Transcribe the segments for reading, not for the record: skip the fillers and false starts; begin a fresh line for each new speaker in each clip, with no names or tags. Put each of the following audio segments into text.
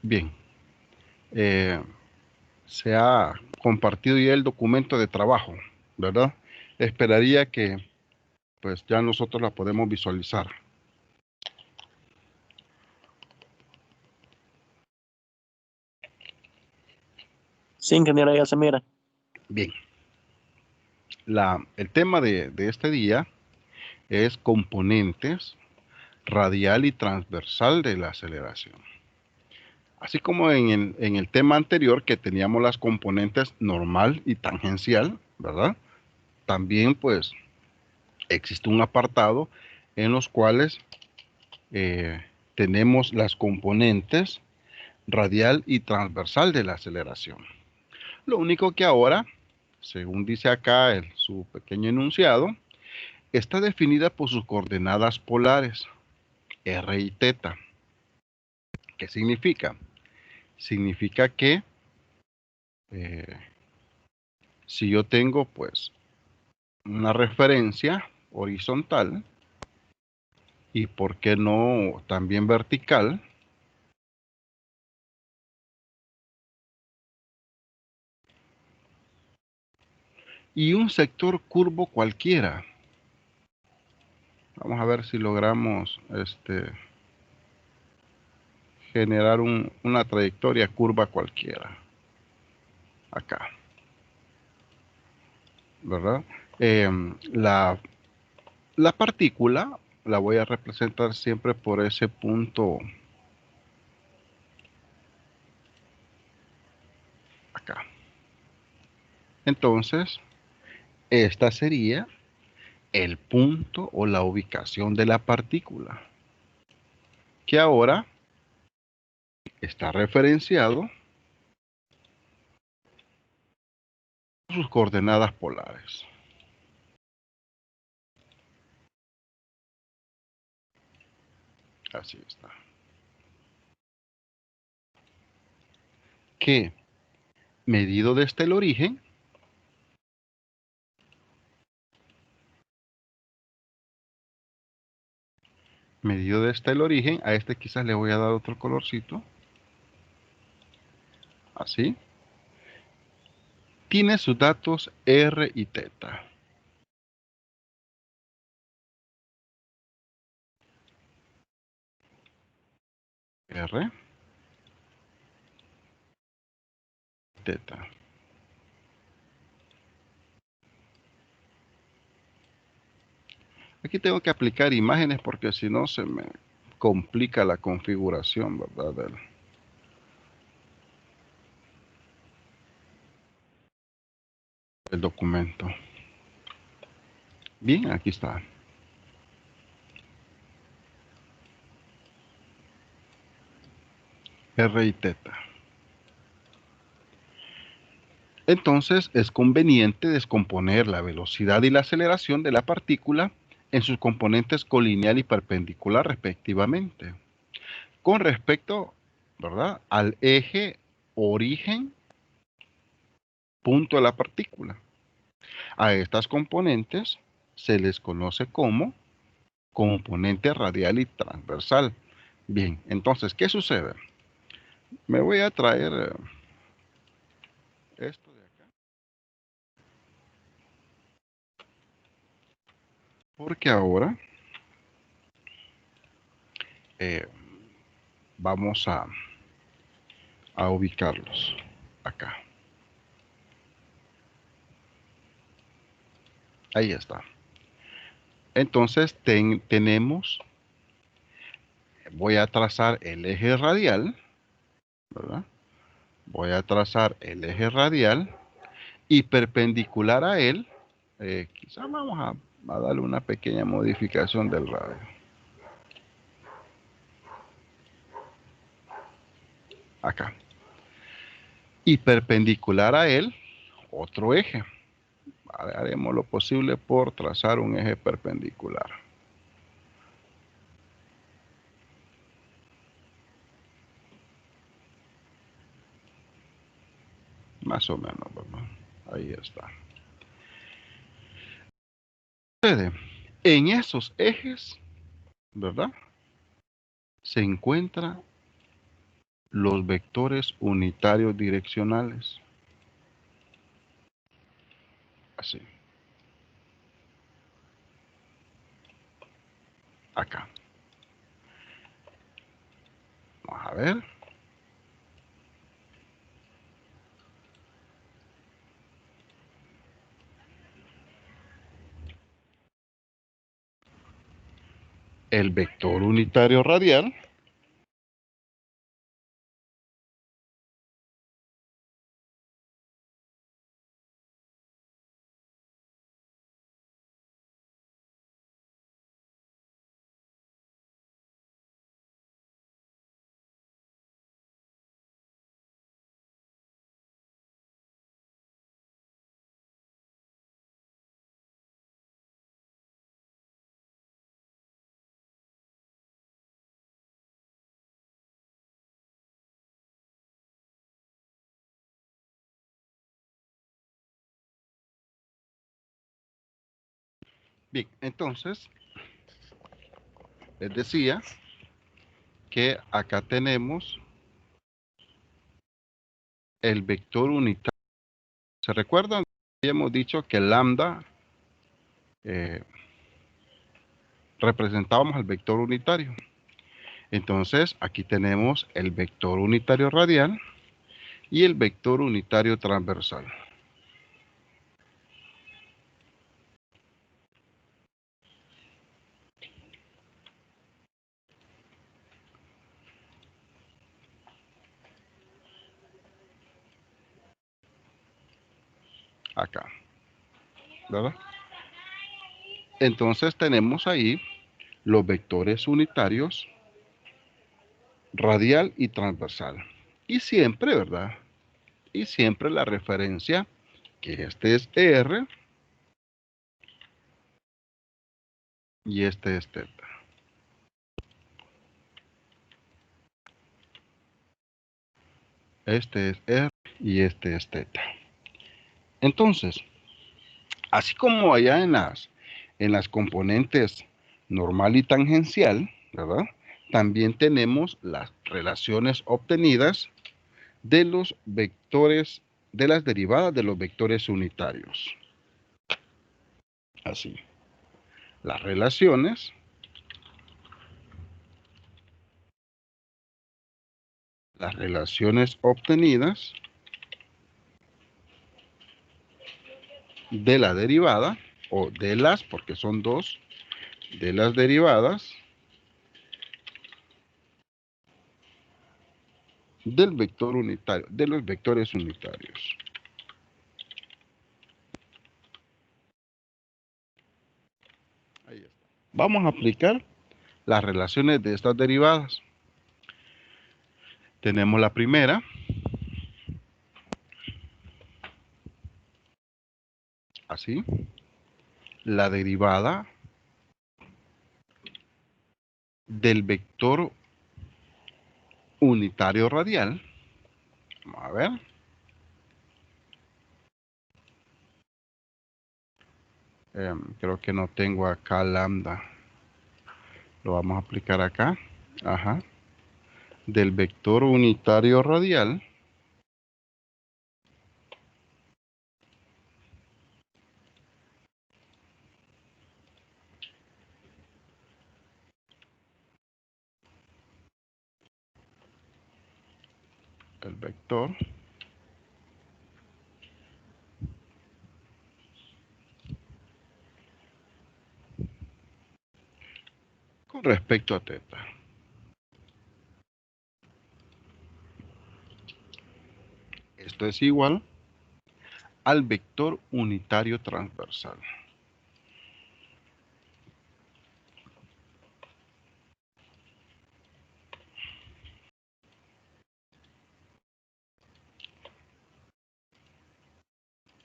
Bien, eh, se ha compartido ya el documento de trabajo, ¿verdad? Esperaría que pues ya nosotros la podemos visualizar.
Sí, ingeniero, ya se mira.
Bien, el tema de este día es componentes radial y transversal de la aceleración. Así como en el tema anterior que teníamos las componentes normal y tangencial, ¿verdad? También pues existe un apartado en los cuales tenemos las componentes radial y transversal de la aceleración. Lo único que ahora, según dice acá su pequeño enunciado, está definida por sus coordenadas polares, r y θ. ¿Qué significa? Significa que eh, si yo tengo pues una referencia horizontal y por qué no también vertical, y un sector curvo cualquiera. Vamos a ver si logramos generar una trayectoria curva cualquiera. Acá, ¿verdad? Eh, la, la partícula la voy a representar siempre por ese punto acá. Entonces, esta sería el punto o la ubicación de la partícula, que ahora está referenciado por sus coordenadas polares. Así está. Que medido desde el origen, a este quizás le voy a dar otro colorcito, así, tiene sus datos R y θ. R, θ. Aquí tengo que aplicar imágenes porque si no se me complica la configuración, ¿verdad? Del documento. Bien, aquí está. R y θ. Entonces es conveniente descomponer la velocidad y la aceleración de la partícula en sus componentes colineal y perpendicular respectivamente. Con respecto, ¿verdad?, al eje origen, punto de la partícula. A estas componentes se les conoce como componente radial y transversal. Bien, entonces, ¿qué sucede? Me voy a traer esto de acá, porque ahora eh, vamos a ubicarlos acá. Ahí está. Entonces tenemos, voy a trazar el eje radial, ¿verdad? Voy a trazar el eje radial y perpendicular a él, quizás vamos a darle una pequeña modificación del radio. Acá. Y perpendicular a él, otro eje. Haremos lo posible por trazar un eje perpendicular. Más o menos, ¿verdad? Ahí está. En esos ejes, ¿verdad?, se encuentra los vectores unitarios direccionales. Así. Acá. Vamos a ver. El vector unitario radial bien, entonces les decía que acá tenemos el vector unitario. ¿Se recuerdan? Habíamos dicho que lambda representábamos al vector unitario. Entonces, aquí tenemos el vector unitario radial y el vector unitario transversal. Acá, ¿verdad? Entonces tenemos ahí los vectores unitarios radial y transversal. Y siempre, ¿verdad? Y siempre la referencia que este es R y este es teta. Este es R y este es teta. Entonces, así como allá en las componentes normal y tangencial, ¿verdad? También tenemos las relaciones obtenidas de los vectores, de las derivadas de los vectores unitarios. Así. Las relaciones obtenidas de la derivada, o de las, porque son dos, de las derivadas del vector unitario, de los vectores unitarios. Ahí está. Vamos a aplicar las relaciones de estas derivadas. Tenemos la primera, así, la derivada del vector unitario radial. Vamos a ver. Creo que no tengo acá lambda. Lo vamos a aplicar acá. Ajá. Del vector unitario radial. El vector con respecto a teta. Esto es igual al vector unitario transversal.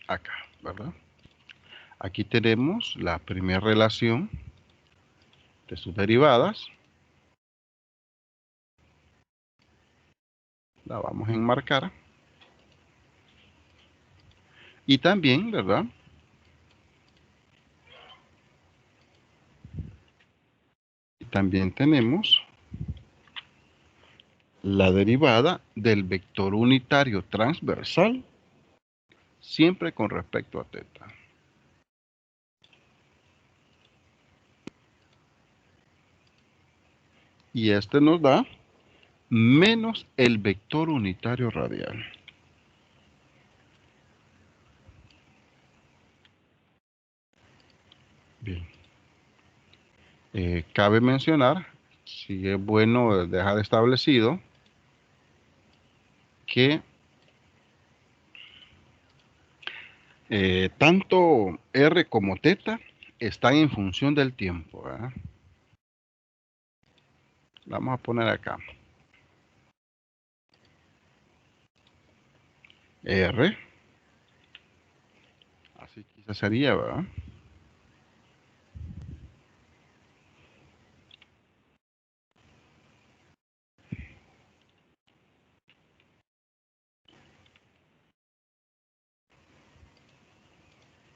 Acá, ¿verdad? Aquí tenemos la primera relación de sus derivadas. La vamos a enmarcar. Y también, ¿verdad? También tenemos la derivada del vector unitario transversal siempre con respecto a teta. Y este nos da menos el vector unitario radial. Bien. Cabe mencionar, si es bueno dejar establecido, que tanto R como teta están en función del tiempo, ¿verdad? Vamos a poner acá R, así quizás sería, ¿verdad?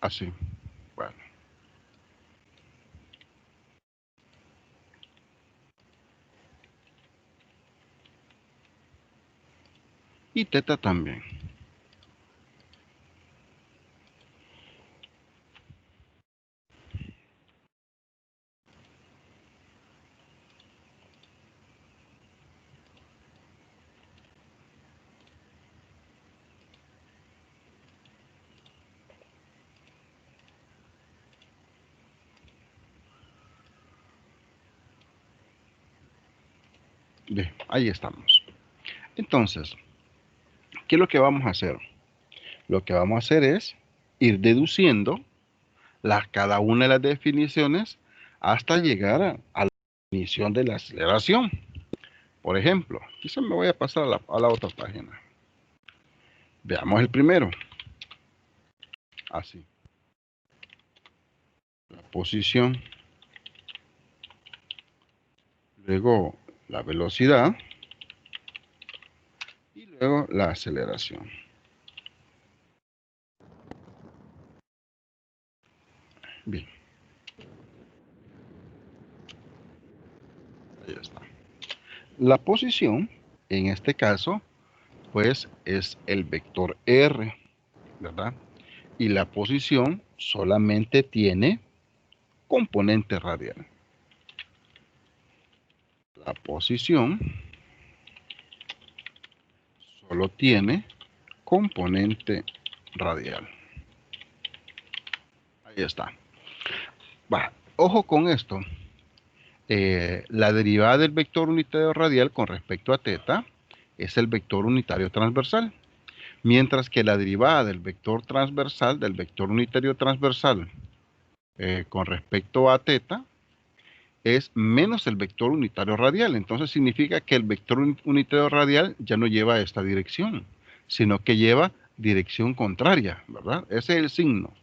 Así, bueno. Y teta también. Bien, ahí estamos. Entonces, ¿qué es lo que vamos a hacer? Lo que vamos a hacer es ir deduciendo cada una de las definiciones hasta llegar a la definición de la aceleración. Por ejemplo, quizás me voy a pasar a la otra página. Veamos el primero. Así. La posición. Luego la velocidad. Y luego la aceleración. Bien. Ahí está. La posición, en este caso, pues es el vector R, ¿verdad? Y la posición solamente tiene componente radial. La posición solo tiene componente radial. Ahí está. Va, ojo con esto. La derivada del vector unitario radial con respecto a teta es el vector unitario transversal. Mientras que la derivada del vector transversal, del vector unitario transversal con respecto a teta, es menos el vector unitario radial. Entonces significa que el vector unitario radial ya no lleva esta dirección, sino que lleva dirección contraria, ¿verdad? Ese es el signo.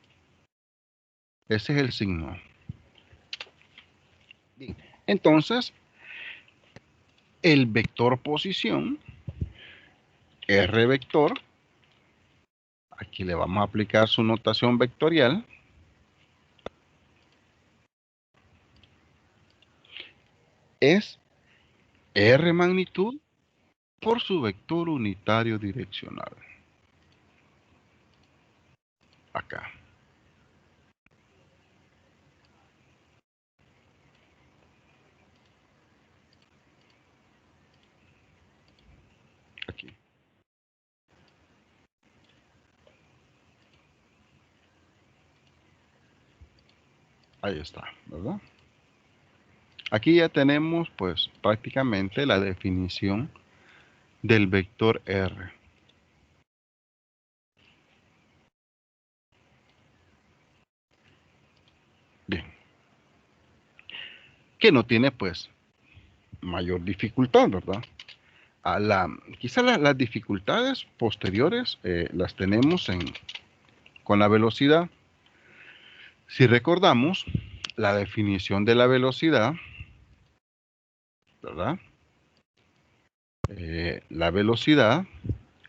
Ese es el signo. Bien. Entonces, el vector posición, R vector, aquí le vamos a aplicar su notación vectorial, es R magnitud por su vector unitario direccional. Acá. Aquí. Ahí está, ¿verdad? Aquí ya tenemos pues prácticamente la definición del vector R. Bien. Que no tiene pues mayor dificultad, ¿verdad? Quizá las dificultades posteriores las tenemos con la velocidad. Si recordamos la definición de la velocidad, ¿verdad? La velocidad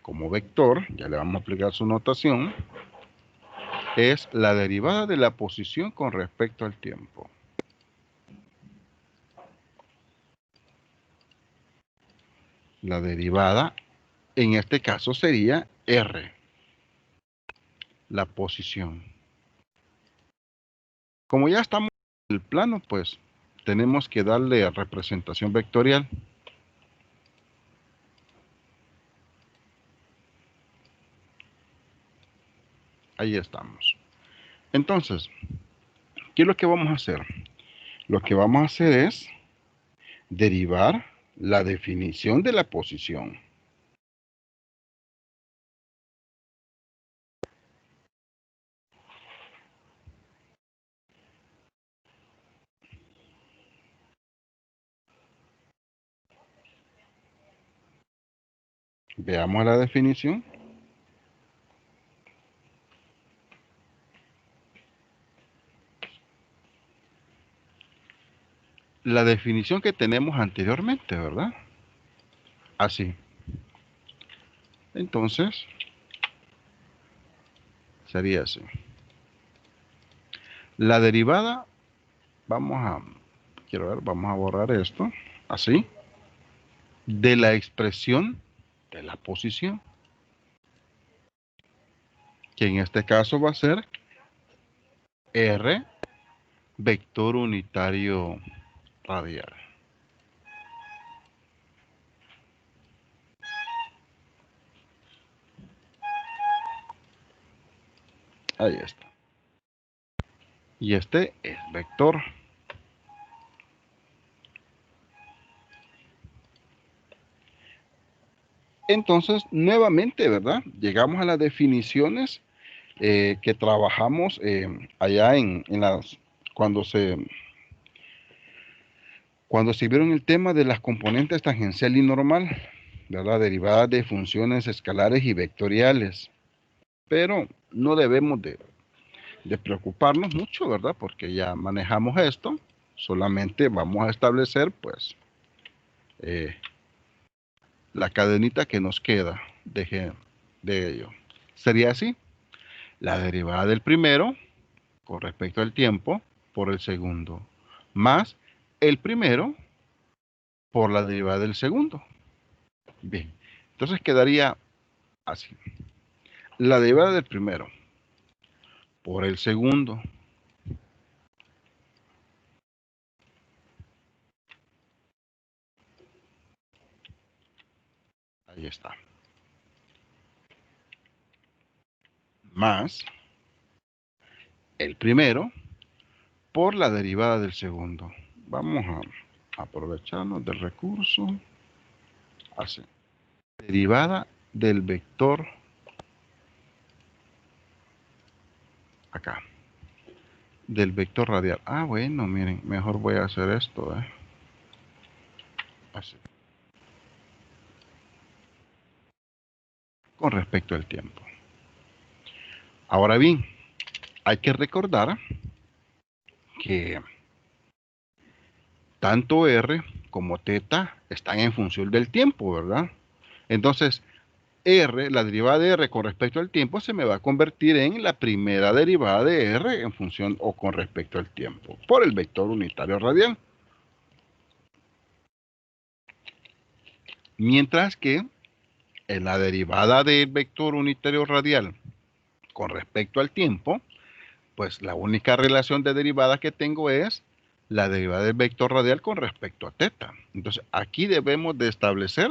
como vector, ya le vamos a aplicar su notación, es la derivada de la posición con respecto al tiempo. La derivada, en este caso, sería R, la posición. Como ya estamos en el plano, pues tenemos que darle a representación vectorial. Ahí estamos. Entonces, ¿qué es lo que vamos a hacer? Lo que vamos a hacer es derivar la definición de la posición. Veamos la definición. La definición que tenemos anteriormente, ¿verdad? Así. Entonces, sería así. La derivada, quiero ver, vamos a borrar esto, así, de la expresión de la posición, que en este caso va a ser R, vector unitario radial. Ahí está. Y este es vector. Entonces, nuevamente, ¿verdad? Llegamos a las definiciones que trabajamos allá cuando se, cuando se vieron el tema de las componentes tangencial y normal, ¿verdad? Derivadas de funciones escalares y vectoriales. Pero no debemos de preocuparnos mucho, ¿verdad? Porque ya manejamos esto. Solamente vamos a establecer, pues, la cadenita que nos queda de ello. Sería así. La derivada del primero con respecto al tiempo por el segundo, más el primero por la derivada del segundo. Bien, entonces quedaría así. La derivada del primero por el segundo. Ahí está. Más el primero por la derivada del segundo. Vamos a aprovecharnos del recurso. Así. Derivada del vector acá. Del vector radial. Ah, bueno, miren, mejor voy a hacer esto. Así. Con respecto al tiempo. Ahora bien, hay que recordar que tanto R como θ están en función del tiempo, ¿verdad? Entonces, R, la derivada de R con respecto al tiempo, se me va a convertir en la primera derivada de R en función o con respecto al tiempo, por el vector unitario radial. Mientras que en la derivada del vector unitario radial con respecto al tiempo, pues la única relación de derivada que tengo es la derivada del vector radial con respecto a θ. Entonces, aquí debemos de establecer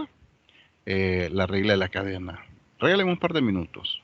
la regla de la cadena. Regalen un par de minutos.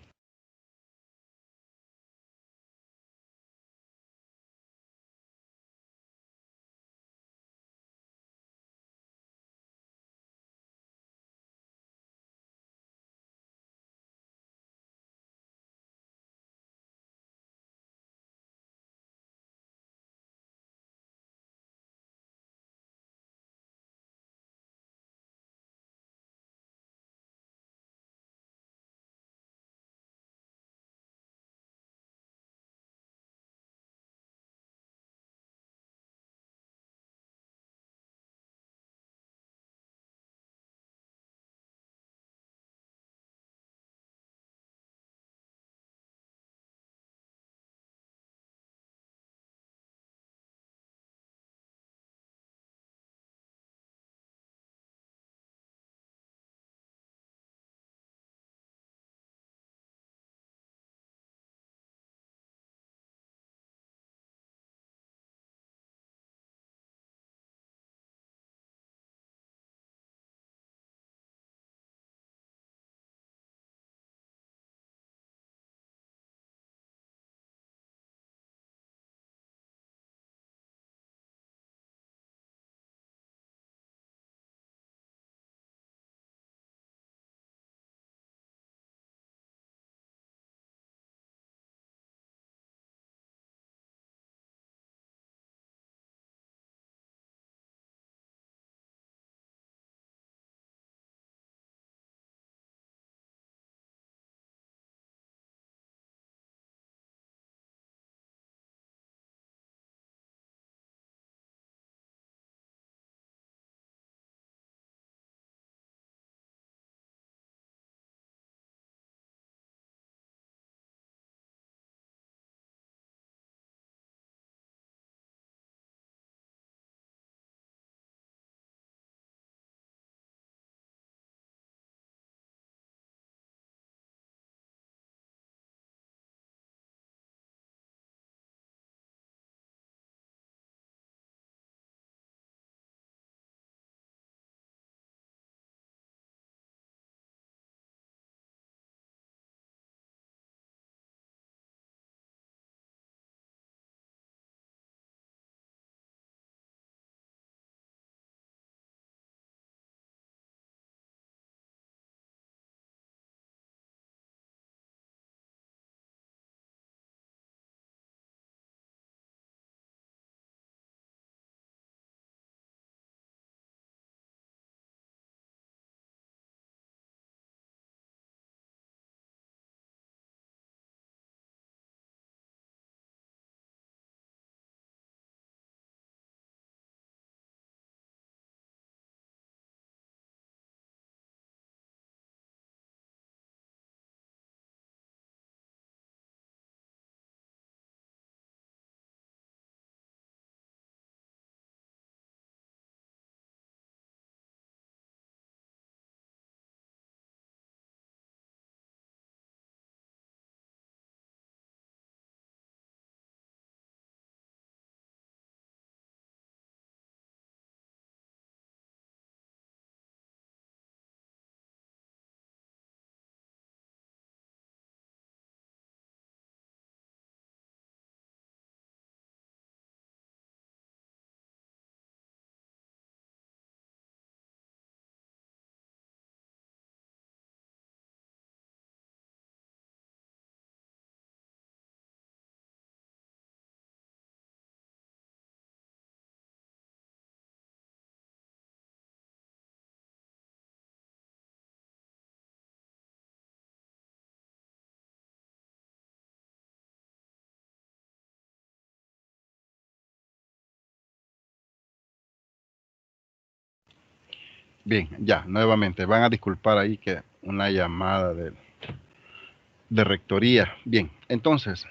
Bien, ya, nuevamente, van a disculpar ahí que una llamada de rectoría. Bien, entonces,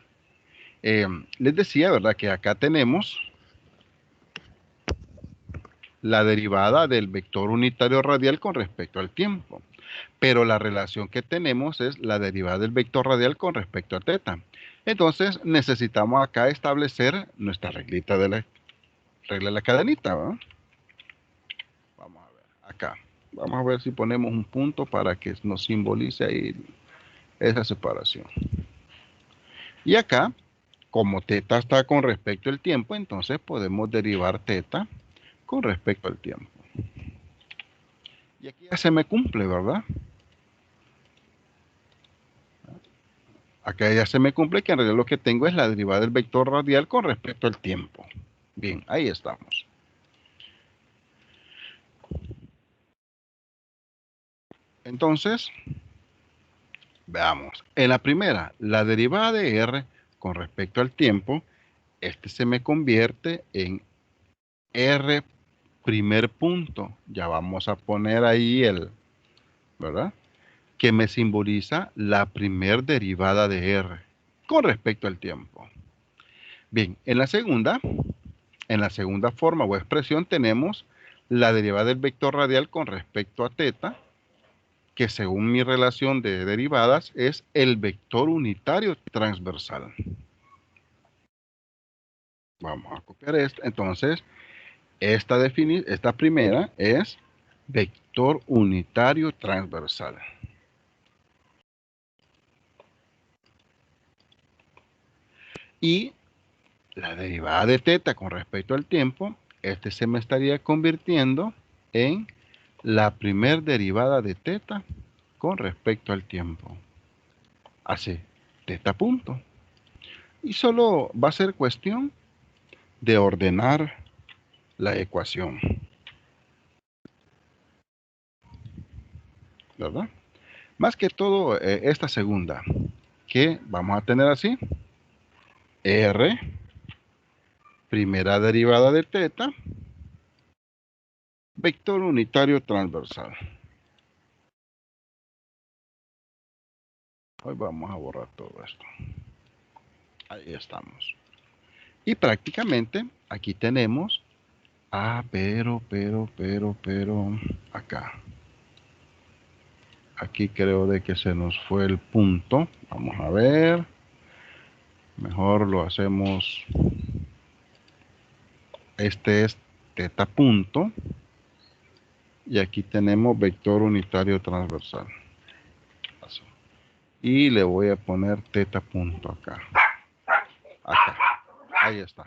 les decía, ¿verdad? Que acá tenemos la derivada del vector unitario radial con respecto al tiempo. Pero la relación que tenemos es la derivada del vector radial con respecto a teta. Entonces, necesitamos acá establecer nuestra reglita de la regla de la cadenita, ¿verdad? Vamos a ver, acá. Vamos a ver si ponemos un punto para que nos simbolice ahí esa separación. Y acá, como teta está con respecto al tiempo, entonces podemos derivar teta con respecto al tiempo. Y aquí ya se me cumple, ¿verdad? Acá ya se me cumple que en realidad lo que tengo es la derivada del vector radial con respecto al tiempo. Bien, ahí estamos. Entonces, veamos. En la primera, la derivada de r con respecto al tiempo, este se me convierte en r primer punto. Ya vamos a poner ahí ¿verdad? Que me simboliza la primer derivada de r con respecto al tiempo. Bien, en la segunda forma o expresión tenemos la derivada del vector radial con respecto a teta, que según mi relación de derivadas es el vector unitario transversal. Vamos a copiar esta. Entonces, esta primera es vector unitario transversal. Y la derivada de teta con respecto al tiempo, este se me estaría convirtiendo en la primer derivada de teta con respecto al tiempo. Así, teta punto. Y solo va a ser cuestión de ordenar la ecuación, ¿verdad? Más que todo esta segunda, que vamos a tener así, r, primera derivada de teta, vector unitario transversal. Hoy vamos a borrar todo esto. Ahí estamos. Y prácticamente aquí tenemos, pero, acá. Aquí creo de que se nos fue el punto. Vamos a ver. Mejor lo hacemos. Este es teta punto. Y aquí tenemos vector unitario transversal. Así. Y le voy a poner teta punto acá. Acá. Ahí está.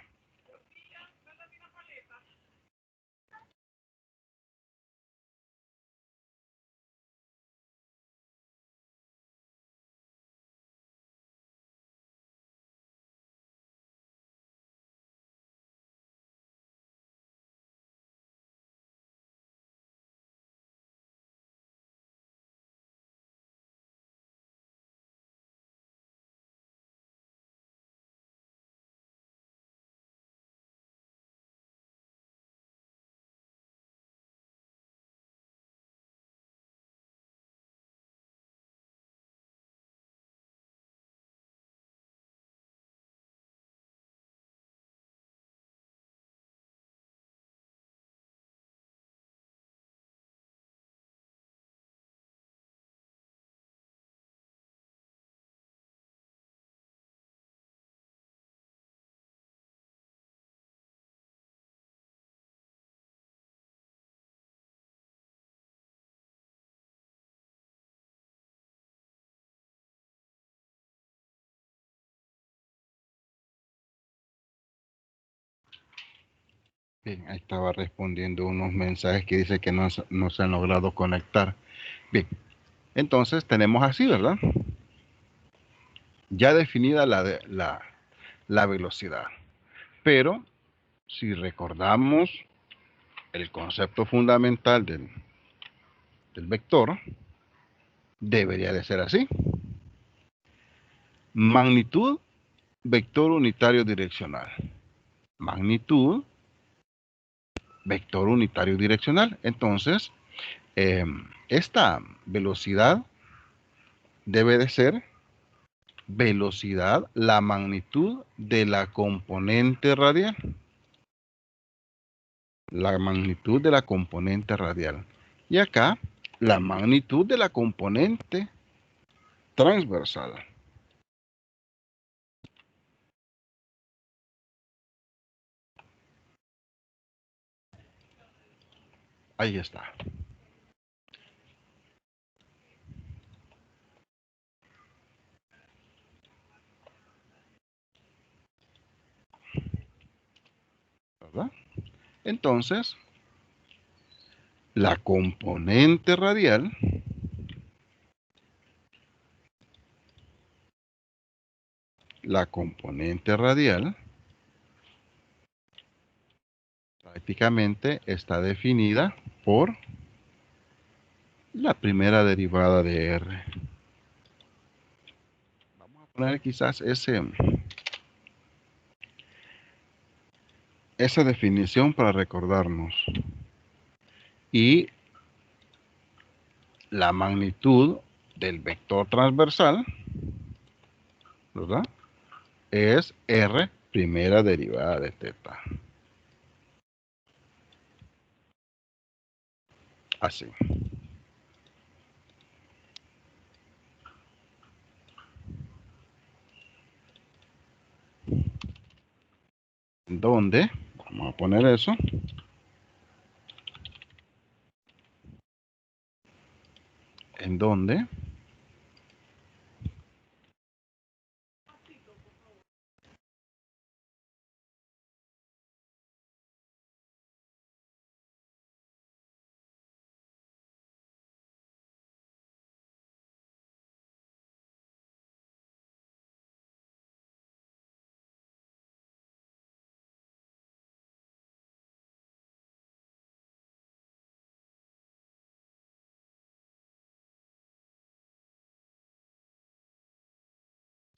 Bien, ahí estaba respondiendo unos mensajes que dice que no se han logrado conectar. Bien, entonces tenemos así, ¿verdad? Ya definida la velocidad. Pero si recordamos el concepto fundamental del vector, debería de ser así. Magnitud, vector unitario direccional. Magnitud, vector unitario direccional. Entonces, Esta velocidad debe de ser velocidad, la magnitud de la componente radial. La magnitud de la componente radial. Y acá, la magnitud de la componente transversal. Ahí está. ¿Verdad? Entonces, la componente radial prácticamente está definida por la primera derivada de R. Vamos a poner quizás esa definición para recordarnos. Y la magnitud del vector transversal, ¿verdad? Es R primera derivada de teta. Así. ¿Dónde? Vamos a poner eso. ¿En dónde?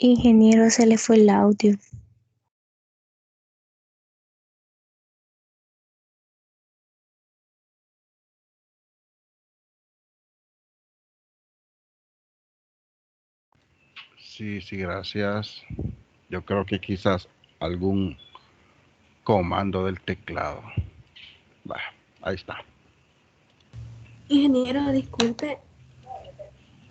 Ingeniero, se le fue el audio.
Sí, sí, gracias. Yo creo que quizás algún comando del teclado. Bah, ahí está.
Ingeniero, disculpe,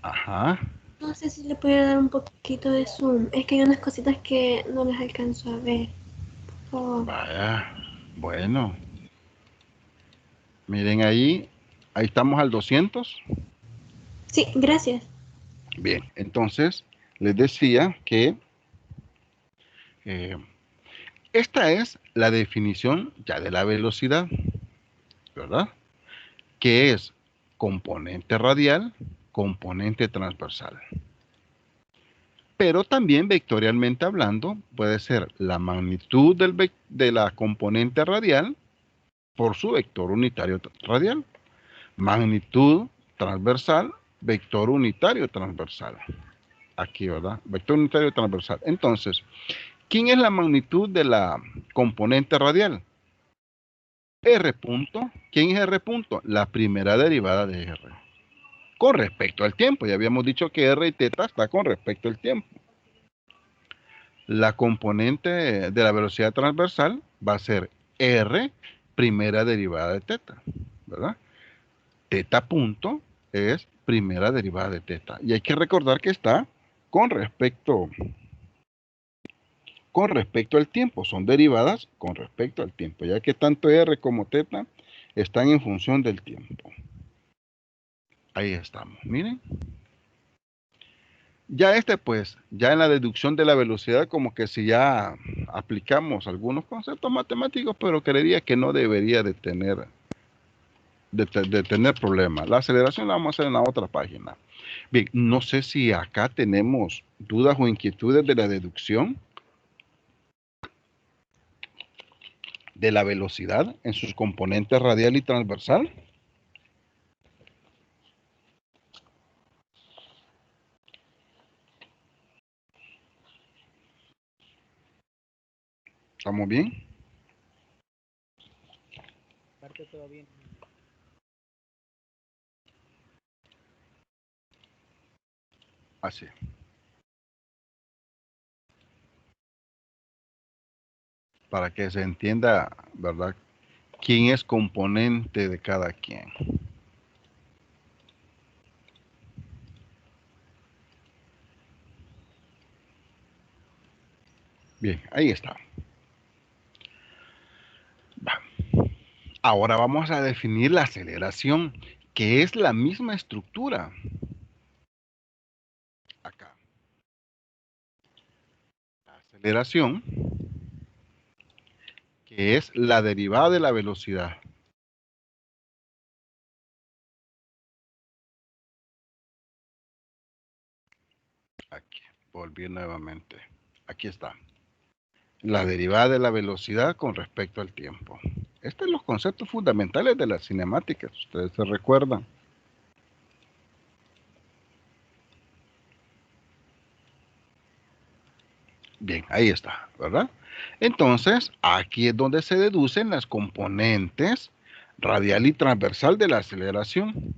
Ajá.
no sé si le pudiera dar un poquito de zoom. Es que hay unas cositas que no las alcanzo a ver. Por favor.
Vaya. Bueno. Miren ahí. Ahí estamos al 200.
Sí, gracias.
Bien. Entonces, les decía que esta es la definición ya de la velocidad, ¿verdad? Que es componente radial, componente transversal. Pero también vectorialmente hablando, puede ser la magnitud de la componente radial por su vector unitario radial. Magnitud transversal, vector unitario transversal. Aquí, ¿verdad? Vector unitario transversal. Entonces, ¿quién es la magnitud de la componente radial? R punto. ¿Quién es R punto? La primera derivada de R. Con respecto al tiempo. Ya habíamos dicho que R y teta está con respecto al tiempo. La componente de la velocidad transversal va a ser R primera derivada de teta, ¿verdad? Teta punto es primera derivada de teta. Y hay que recordar que está con respecto al tiempo. Son derivadas con respecto al tiempo, ya que tanto R como teta están en función del tiempo. Ahí estamos, miren. Ya pues, ya en la deducción de la velocidad, como que si ya aplicamos algunos conceptos matemáticos, pero creería que no debería de tener problemas. La aceleración la vamos a hacer en la otra página. Bien, no sé si acá tenemos dudas o inquietudes de la deducción de la velocidad en sus componentes radial y transversal. ¿Estamos bien? Así. Para que se entienda, ¿verdad? ¿Quién es componente de cada quien? Bien, ahí está. Va. Ahora vamos a definir la aceleración, que es la misma estructura. Acá. La aceleración, que es la derivada de la velocidad. Aquí, volví nuevamente. Aquí está. La derivada de la velocidad con respecto al tiempo. Estos son los conceptos fundamentales de las cinemáticas, ustedes se recuerdan. Bien, ahí está, ¿verdad? Entonces, aquí es donde se deducen las componentes radial y transversal de la aceleración,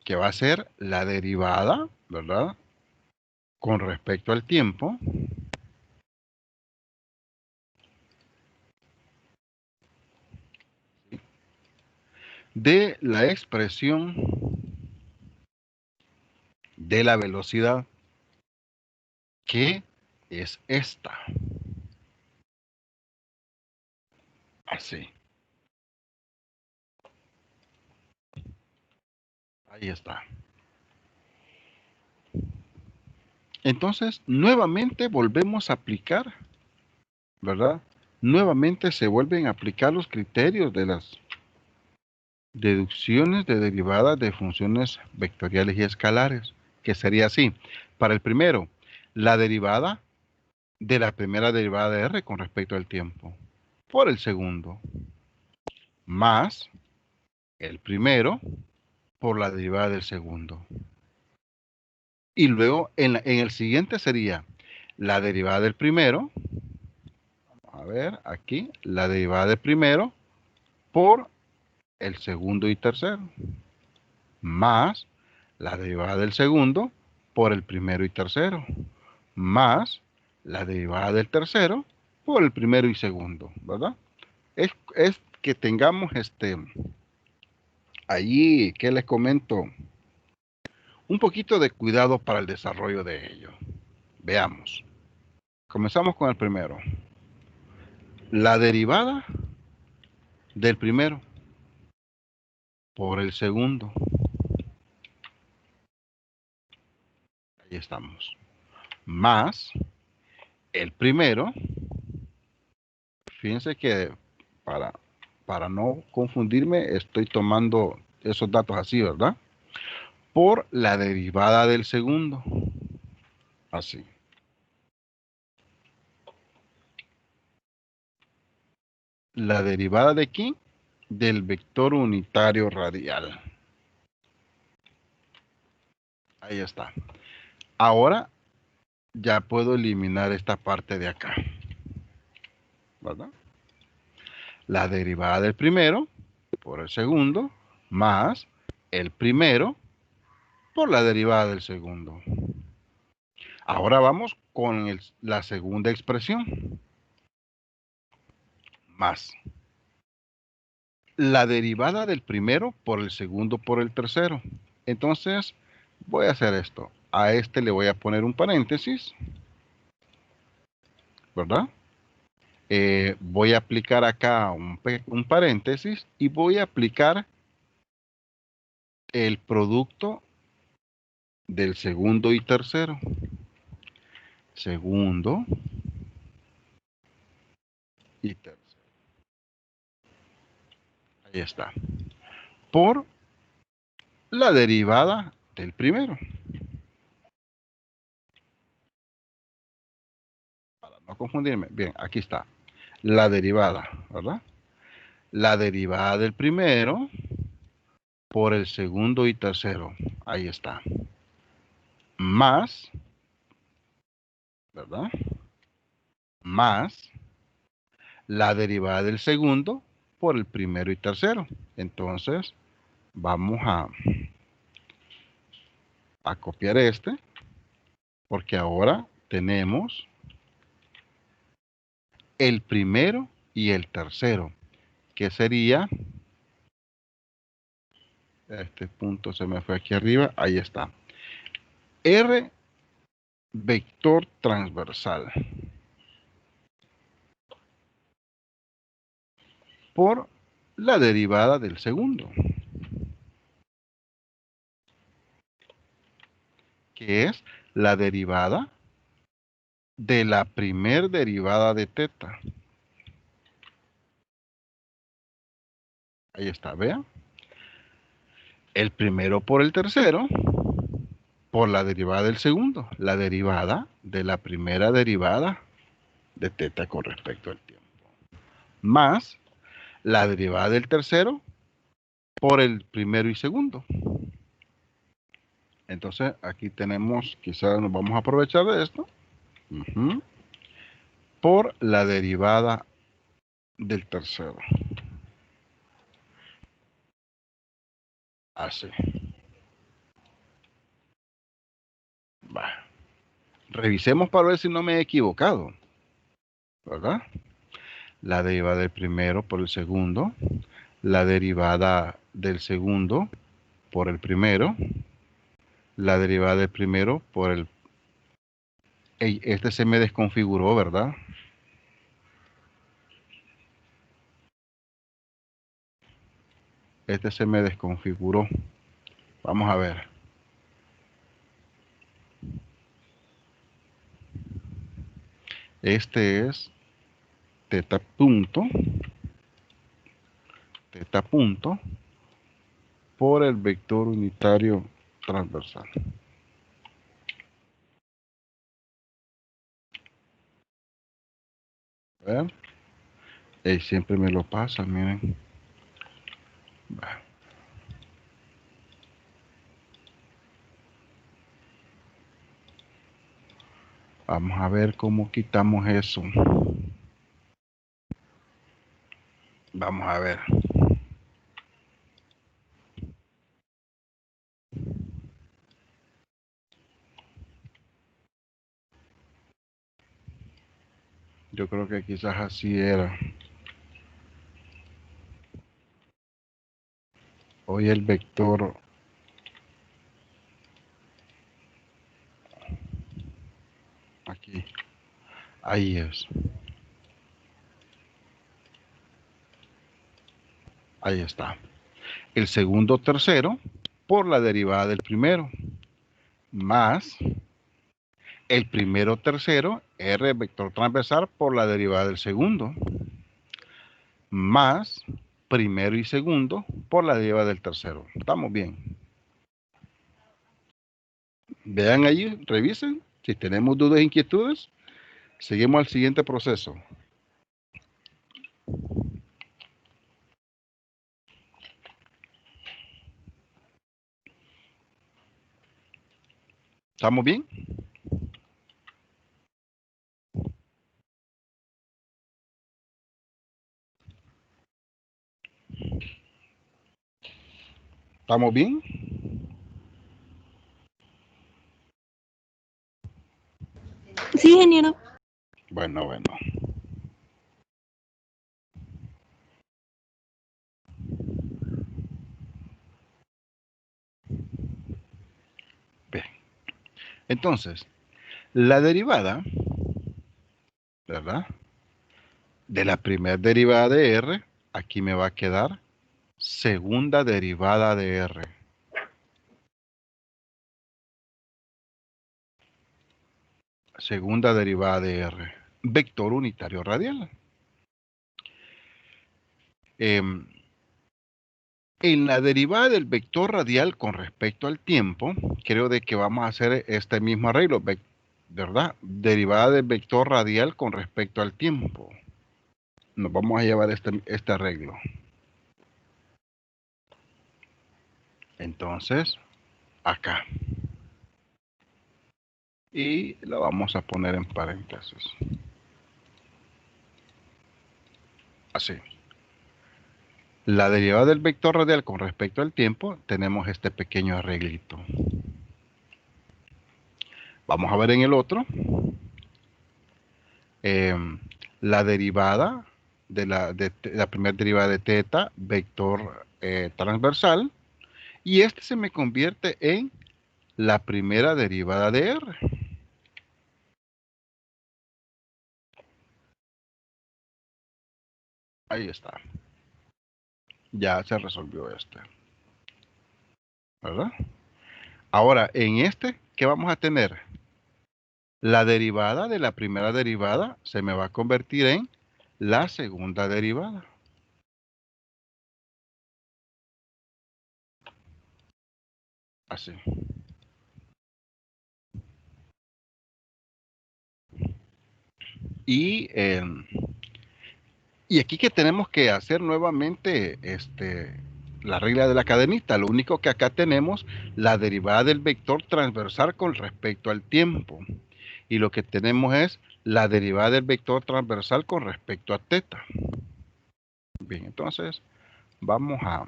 que va a ser la derivada, ¿verdad? Con respecto al tiempo, de la expresión de la velocidad, que es esta. Así. Ahí está. Entonces, nuevamente volvemos a aplicar, ¿verdad? Nuevamente se vuelven a aplicar los criterios de las deducciones de derivadas de funciones vectoriales y escalares, que sería así. Para el primero, la derivada de la primera derivada de r con respecto al tiempo, por el segundo, más el primero por la derivada del segundo. Y luego en el siguiente sería la derivada del primero, a ver, aquí, la derivada del primero por el segundo y tercero, más la derivada del segundo por el primero y tercero, más la derivada del tercero por el primero y segundo, ¿verdad? Es que tengamos allí, ¿qué les comento? Un poquito de cuidado para el desarrollo de ello. Veamos. Comenzamos con el primero. La derivada del primero por el segundo. Ahí estamos. Más el primero. Fíjense que para no confundirme, estoy tomando esos datos así, ¿verdad? Por la derivada del segundo. Así. ¿La derivada de qué? Del vector unitario radial. Ahí está. Ahora ya puedo eliminar esta parte de acá, ¿verdad? La derivada del primero por el segundo más el primero por la derivada del segundo. Ahora vamos con la segunda expresión. Más la derivada del primero por el segundo por el tercero. Entonces, voy a hacer esto. A este le voy a poner un paréntesis, ¿verdad? Voy a aplicar acá un paréntesis y voy a aplicar el producto del segundo y tercero. Segundo y tercero. Ahí está. Por la derivada del primero. Para no confundirme. Bien, aquí está. La derivada, ¿verdad? La derivada del primero por el segundo y tercero. Ahí está. Más, ¿verdad? Más la derivada del segundo por el primero y tercero. Entonces, vamos a a copiar este, porque ahora tenemos el primero y el tercero, que sería, este punto se me fue aquí arriba, ahí está, R vector transversal por la derivada del segundo, que es la derivada de la primer derivada de teta. Ahí está, vean. El primero por el tercero por la derivada del segundo, la derivada de la primera derivada de teta con respecto al tiempo, más la derivada del tercero por el primero y segundo. Entonces aquí tenemos, quizás nos vamos a aprovechar de esto, por la derivada del tercero. Así. Va. Revisemos para ver si no me he equivocado, ¿verdad? La derivada del primero por el segundo, la derivada del segundo por el primero, la derivada del primero por el... Este se me desconfiguró, ¿verdad? Este se me desconfiguró. Vamos a ver. Este es teta punto por el vector unitario transversal. A ver. Siempre me lo pasa, miren. Va. Vamos a ver cómo quitamos eso. Vamos a ver. Yo creo que quizás así era. Hoy el vector aquí. Ahí es. Ahí está. El segundo tercero por la derivada del primero. Más el primero tercero, R vector transversal por la derivada del segundo. Más primero y segundo por la derivada del tercero. ¿Estamos bien? Vean allí, revisen. Si tenemos dudas e inquietudes, seguimos al siguiente proceso. ¿Estamos bien? ¿Estamos bien?
Sí, ingeniero.
Bueno. Bien. Entonces, la derivada, ¿verdad? De la primera derivada de R, aquí me va a quedar segunda derivada de R. Segunda derivada de R. Vector unitario radial. En la derivada del vector radial con respecto al tiempo, creo de que vamos a hacer este mismo arreglo, ¿verdad? Derivada del vector radial con respecto al tiempo. Nos vamos a llevar este arreglo. Entonces, acá. Y lo vamos a poner en paréntesis. Así. La derivada del vector radial con respecto al tiempo, tenemos este pequeño arreglito. Vamos a ver en el otro. La derivada de la primera derivada de teta, vector transversal. Y este se me convierte en la primera derivada de R. Ahí está. Ya se resolvió este. ¿Verdad? Ahora, en este, ¿qué vamos a tener? La derivada de la primera derivada se me va a convertir en la segunda derivada. Así. Y aquí que tenemos que hacer nuevamente la regla de la cadenita. Lo único que acá tenemos la derivada del vector transversal con respecto al tiempo. Y lo que tenemos es la derivada del vector transversal con respecto a teta. Bien, entonces vamos a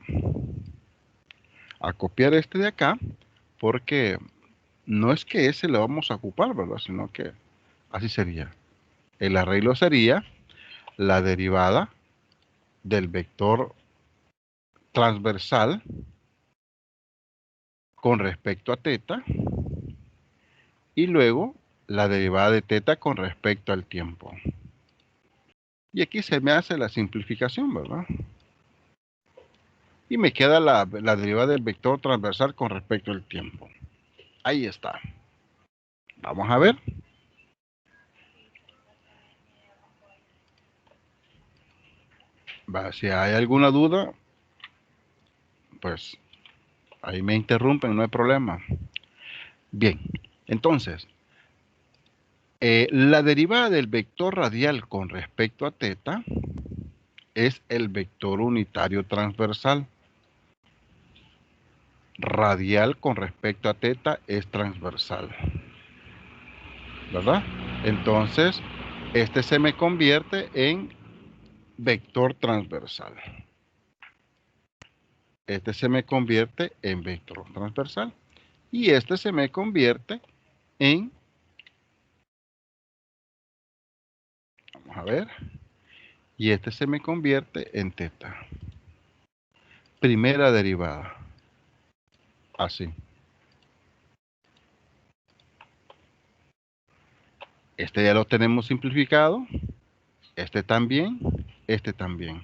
copiar este de acá, porque no es que ese lo vamos a ocupar, ¿verdad? Sino que así sería. El arreglo sería la derivada del vector transversal con respecto a teta y luego la derivada de teta con respecto al tiempo. Y aquí se me hace la simplificación, ¿verdad? Y me queda la derivada del vector transversal con respecto al tiempo. Ahí está. Vamos a ver. Si hay alguna duda, pues ahí me interrumpen, no hay problema. Bien, entonces, la derivada del vector radial con respecto a teta es el vector unitario transversal. Radial con respecto a teta es transversal. ¿Verdad? Entonces, este se me convierte en vector transversal. Este se me convierte en vector transversal. Y este se me convierte en... Vamos a ver. Y este se me convierte en teta. Primera derivada. Así. Este ya lo tenemos simplificado. Este también. Este también.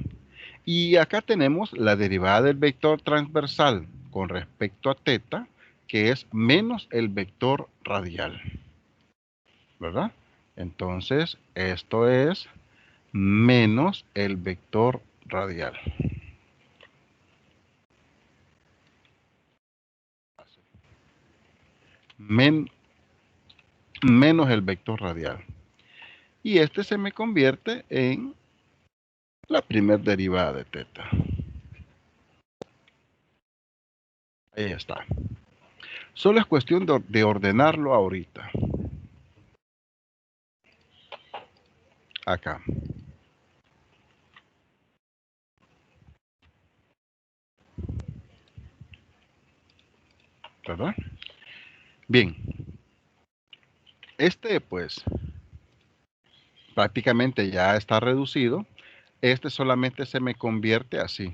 Y acá tenemos la derivada del vector transversal con respecto a teta, que es menos el vector radial. ¿Verdad? Entonces, esto es menos el vector radial. Menos el vector radial. Y este se me convierte en la primera derivada de teta. Ahí está. Solo es cuestión de ordenarlo ahorita. Acá. ¿Verdad? Bien. Pues, prácticamente ya está reducido. Este solamente se me convierte así.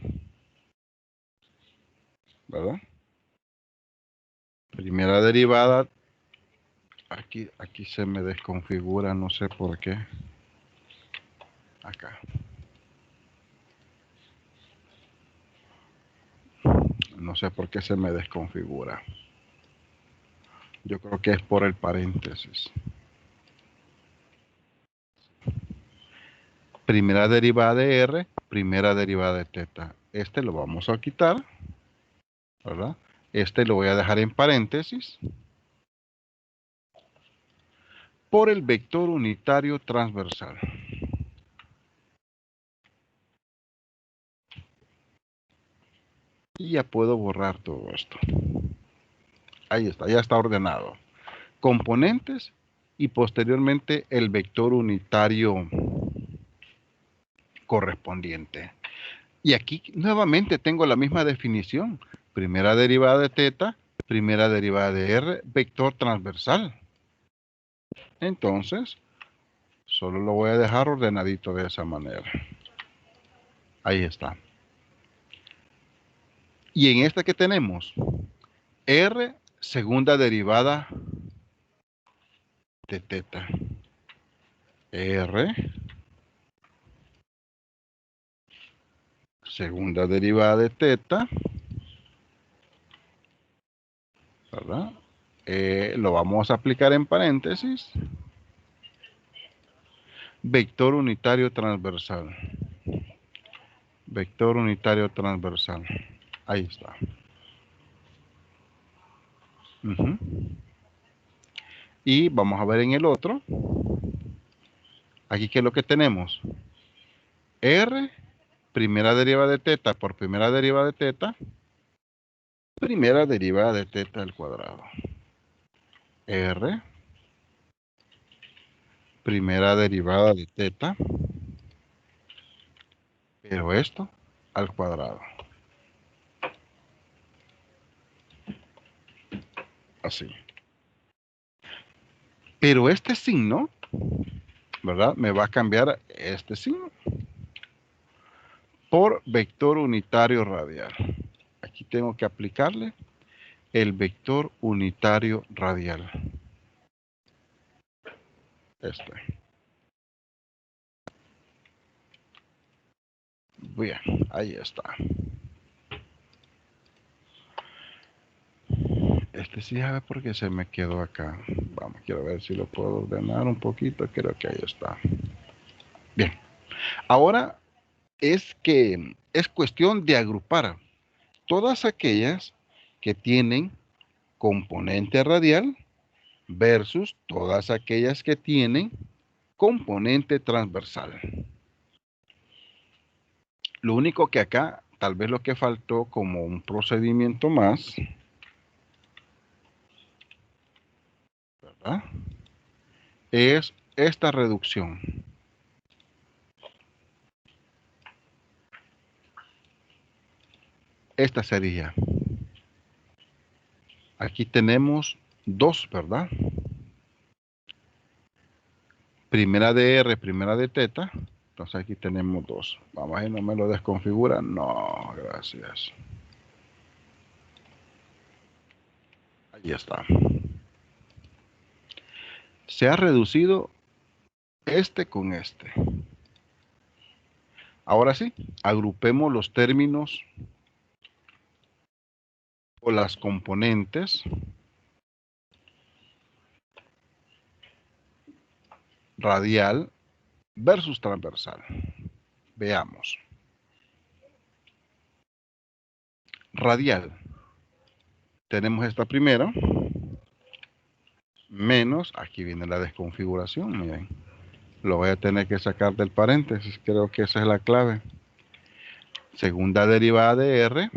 ¿Verdad? Primera derivada. Aquí se me desconfigura, no sé por qué. Acá. No sé por qué se me desconfigura. Yo creo que es por el paréntesis. Primera derivada de R, primera derivada de teta. Este lo vamos a quitar, ¿verdad? Este lo voy a dejar en paréntesis. Por el vector unitario transversal. Y ya puedo borrar todo esto. Ahí está, ya está ordenado. Componentes y posteriormente el vector unitario correspondiente. Y aquí nuevamente tengo la misma definición. Primera derivada de teta, primera derivada de R, vector transversal. Entonces, solo lo voy a dejar ordenadito de esa manera. Ahí está. Y en esta que tenemos, R segunda derivada de teta. R segunda derivada de teta, ¿verdad? Lo vamos a aplicar en paréntesis. Vector unitario transversal. Vector unitario transversal. Ahí está. Y vamos a ver en el otro. Aquí, ¿qué es lo que tenemos? R, primera derivada de teta por primera derivada de teta. Primera derivada de teta al cuadrado. R, primera derivada de teta. Pero esto al cuadrado. Así. Pero este signo, ¿verdad? Me va a cambiar este signo por vector unitario radial. Aquí tengo que aplicarle el vector unitario radial. Este. Bien, ahí está. Este sí, a ver por qué se me quedó acá. Vamos, quiero ver si lo puedo ordenar un poquito. Creo que ahí está. Bien. Ahora es cuestión de agrupar todas aquellas que tienen componente radial versus todas aquellas que tienen componente transversal. Lo único que acá, tal vez lo que faltó como un procedimiento más, ¿verdad? Es esta reducción. Esta sería. Aquí tenemos dos, ¿verdad? Primera de R, primera de teta. Entonces aquí tenemos dos. Vamos a ver, no me lo desconfigura. No, gracias. Ahí está. Se ha reducido este con este. Ahora sí, agrupemos los términos o las componentes radial versus transversal. Veamos. Radial. Tenemos esta primera. Menos, aquí viene la desconfiguración, miren. Lo voy a tener que sacar del paréntesis, creo que esa es la clave. Segunda derivada de R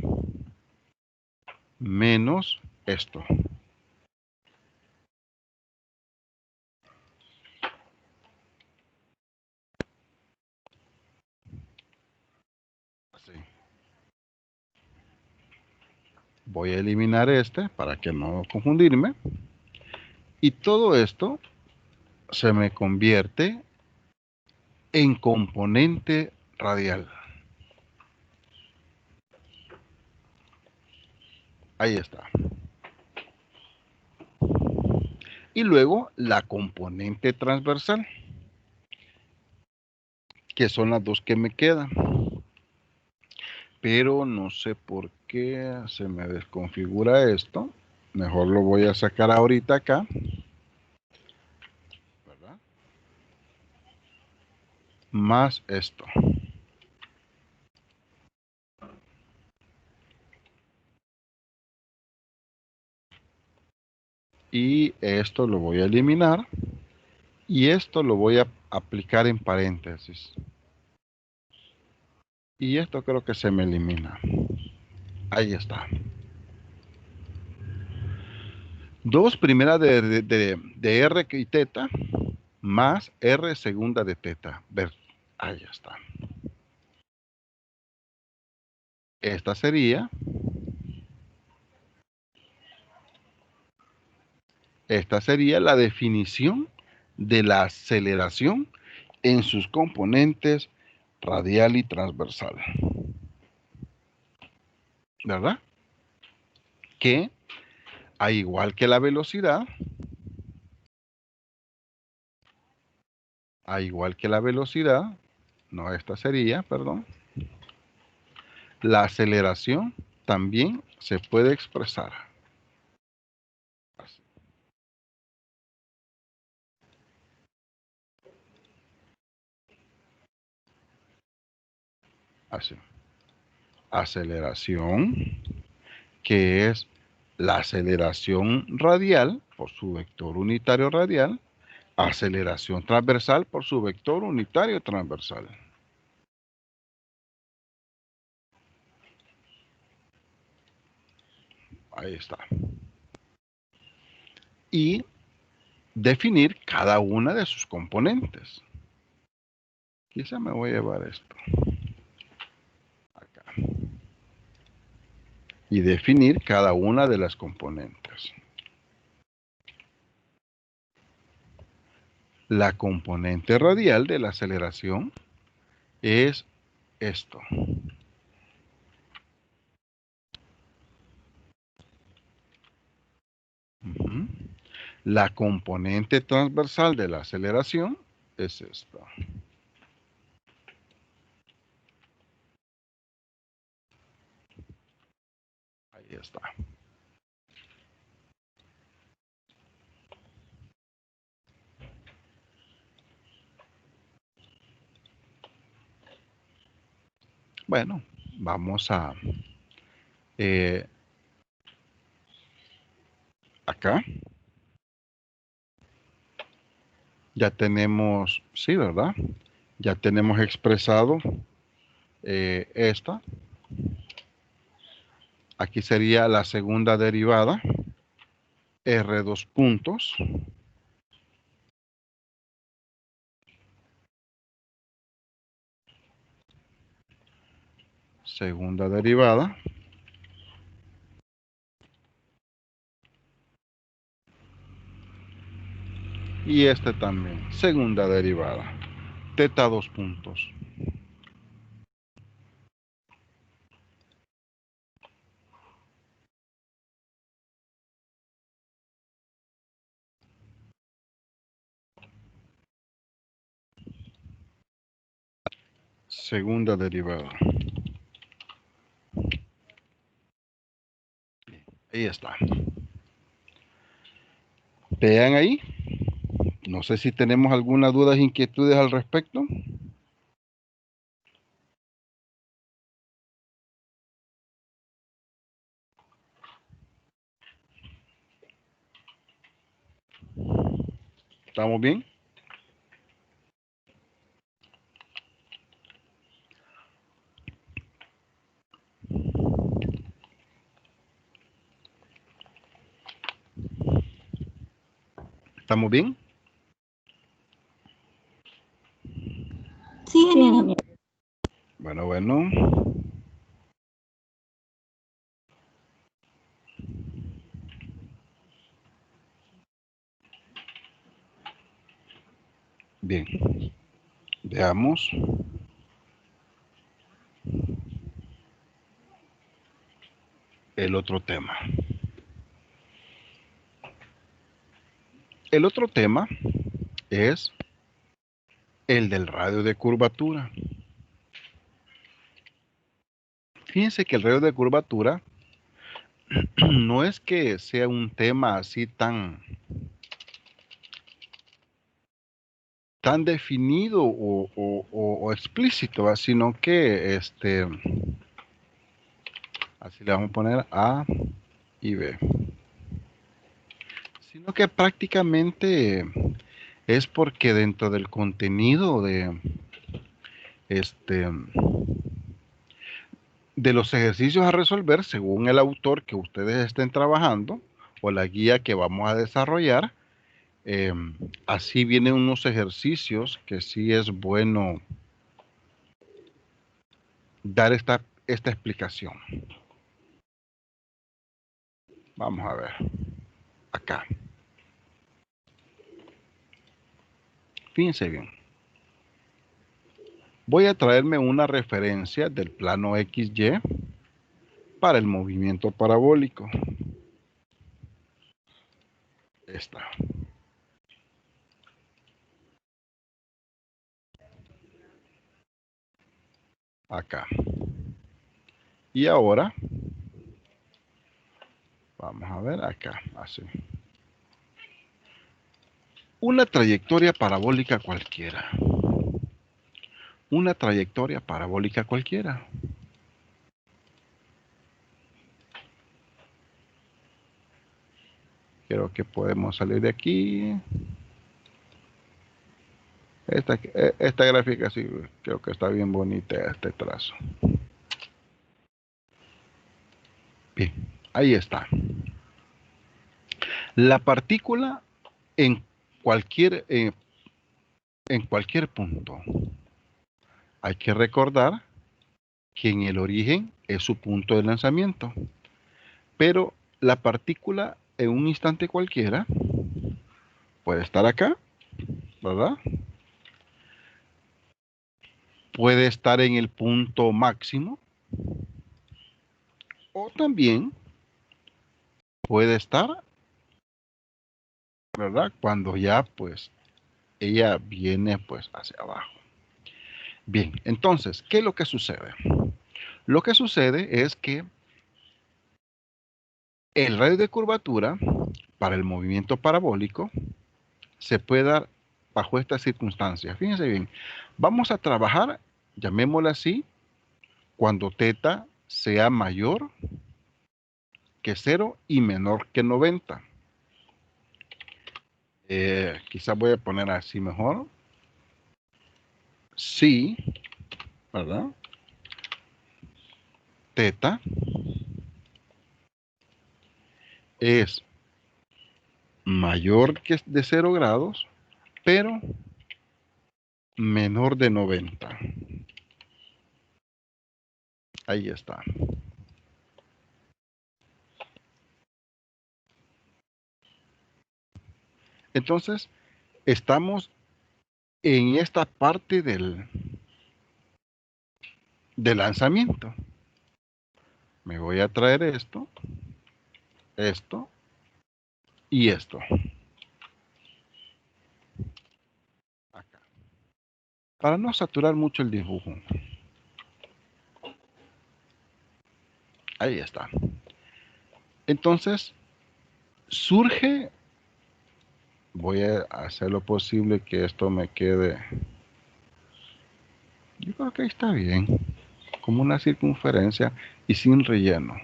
menos esto. Así. Voy a eliminar este para que no confundirme. Y todo esto se me convierte en componente radial. Ahí está. Y luego la componente transversal, que son las dos que me quedan. Pero no sé por qué se me desconfigura esto. Mejor lo voy a sacar ahorita acá. ¿Verdad? Más esto. Y esto lo voy a eliminar. Y esto lo voy a aplicar en paréntesis. Y esto creo que se me elimina. Ahí está. 2 primera de R y teta más R segunda de teta. Ver, ahí está. Esta sería la definición de la aceleración en sus componentes radial y transversal. ¿Verdad? Que, al igual que la velocidad, no, esta sería, perdón, la aceleración también se puede expresar así. Así. Aceleración, que es la aceleración radial por su vector unitario radial, aceleración transversal por su vector unitario transversal. Ahí está. Y definir cada una de sus componentes. Quizá me voy a llevar esto. Acá. Y definir cada una de las componentes. La componente radial de la aceleración es esto. La componente transversal de la aceleración es esta. Ahí está. Bueno, vamos a acá. Ya tenemos, sí, ¿verdad? Ya tenemos expresado esta. Aquí sería la segunda derivada, R2 puntos. Segunda derivada. Y este también, segunda derivada, teta 2 puntos. Segunda derivada. Ahí está. Vean ahí. No sé si tenemos alguna duda o inquietudes al respecto. ¿Estamos bien? ¿Estamos bien?
Sí,
Sí,
ingeniero.
ingeniero.
Bueno. Bien. Veamos. El otro tema. El otro tema es el del radio de curvatura. Fíjense que el radio de curvatura no es que sea un tema así tan definido o explícito, sino que así le vamos a poner A y B. Sino que prácticamente es porque dentro del contenido de los ejercicios a resolver, según el autor que ustedes estén trabajando o la guía que vamos a desarrollar, así vienen unos ejercicios que sí es bueno dar esta explicación. Vamos a ver. Acá. Fíjense bien. Voy a traerme una referencia del plano XY para el movimiento parabólico. Esta. Acá. Y ahora, vamos a ver acá, así. Una trayectoria parabólica cualquiera. Una trayectoria parabólica cualquiera. Creo que podemos salir de aquí. Esta gráfica sí, creo que está bien bonita este trazo. Bien, ahí está. La partícula en cualquier punto. Hay que recordar que en el origen es su punto de lanzamiento. Pero la partícula en un instante cualquiera puede estar acá, ¿verdad? Puede estar en el punto máximo. O también puede estar, ¿verdad? Cuando ya pues ella viene pues hacia abajo. Bien, entonces, ¿qué es lo que sucede? Lo que sucede es que el radio de curvatura para el movimiento parabólico se puede dar bajo estas circunstancias. Fíjense bien, vamos a trabajar, llamémoslo así, cuando θ sea mayor que 0 y menor que 90. Quizás voy a poner así mejor. Sí, ¿verdad? θ es mayor que de 0 grados, pero menor de 90. Ahí está. Entonces, estamos en esta parte del lanzamiento. Me voy a traer esto y esto. Acá. Para no saturar mucho el dibujo. Ahí está. Entonces, surge, voy a hacer lo posible que esto me quede, yo creo que ahí está bien, como una circunferencia y sin relleno.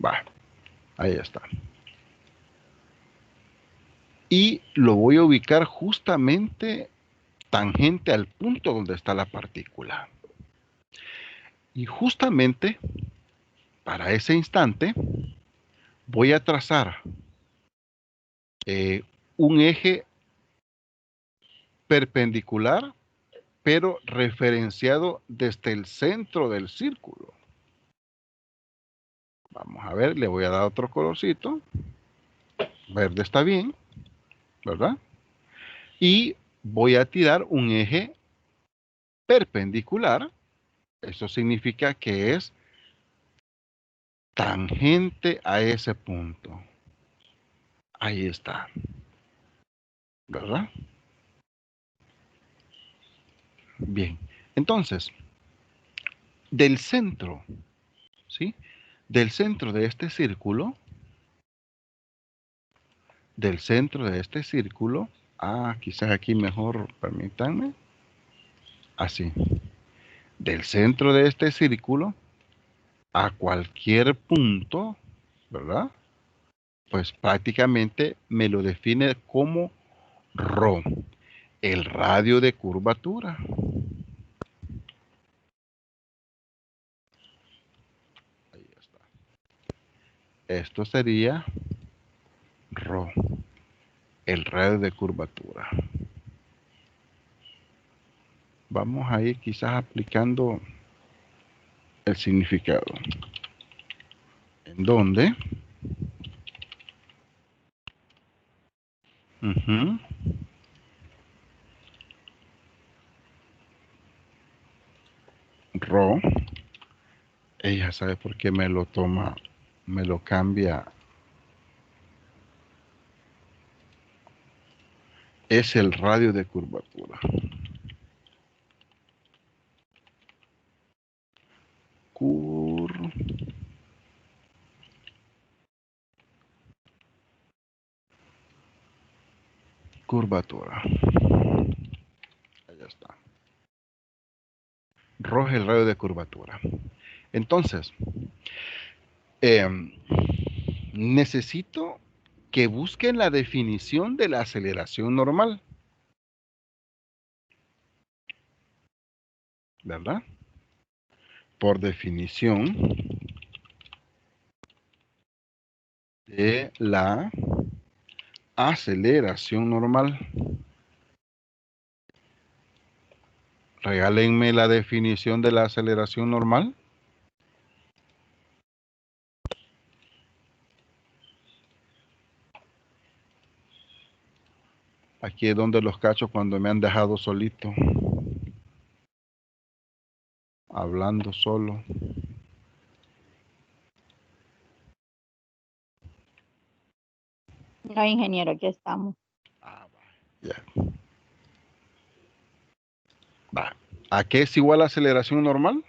Va, ahí está. Y lo voy a ubicar justamente tangente al punto donde está la partícula. Y justamente para ese instante voy a trazar un eje perpendicular, pero referenciado desde el centro del círculo. Vamos a ver, le voy a dar otro colorcito. Verde está bien, ¿verdad? Y voy a tirar un eje perpendicular. Eso significa que es tangente a ese punto. Ahí está. ¿Verdad? Bien. Entonces, del centro, ¿sí? Del centro de este círculo, quizás aquí mejor, permítanme, así. Del centro de este círculo a cualquier punto, ¿verdad? Pues prácticamente me lo define como ρ, el radio de curvatura. Ahí está. Esto sería ρ, el radio de curvatura. Vamos a ir quizás aplicando el significado. En donde Ujú. Rho. Ella sabe por qué me lo toma, me lo cambia. Es el radio de curvatura. Curvatura. Ahí está. Rho es el radio de curvatura. Entonces, necesito que busquen la definición de la aceleración normal, ¿verdad? Por definición de la aceleración normal. Regálenme la definición de la aceleración normal. Aquí es donde los cacho cuando me han dejado solito, hablando solo.
No, ingeniero, aquí estamos.
Ah, ya. Va. ¿A qué es igual la aceleración normal?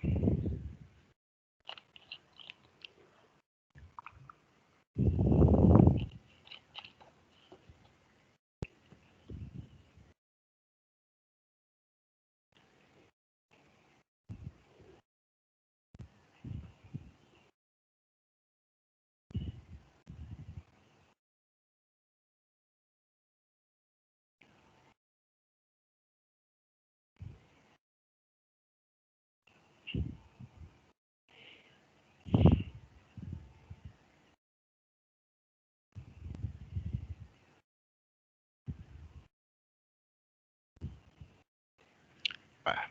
Va.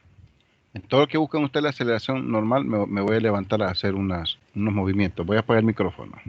En todo lo que buscan ustedes la aceleración normal, me voy a levantar a hacer unos movimientos. Voy a apagar el micrófono.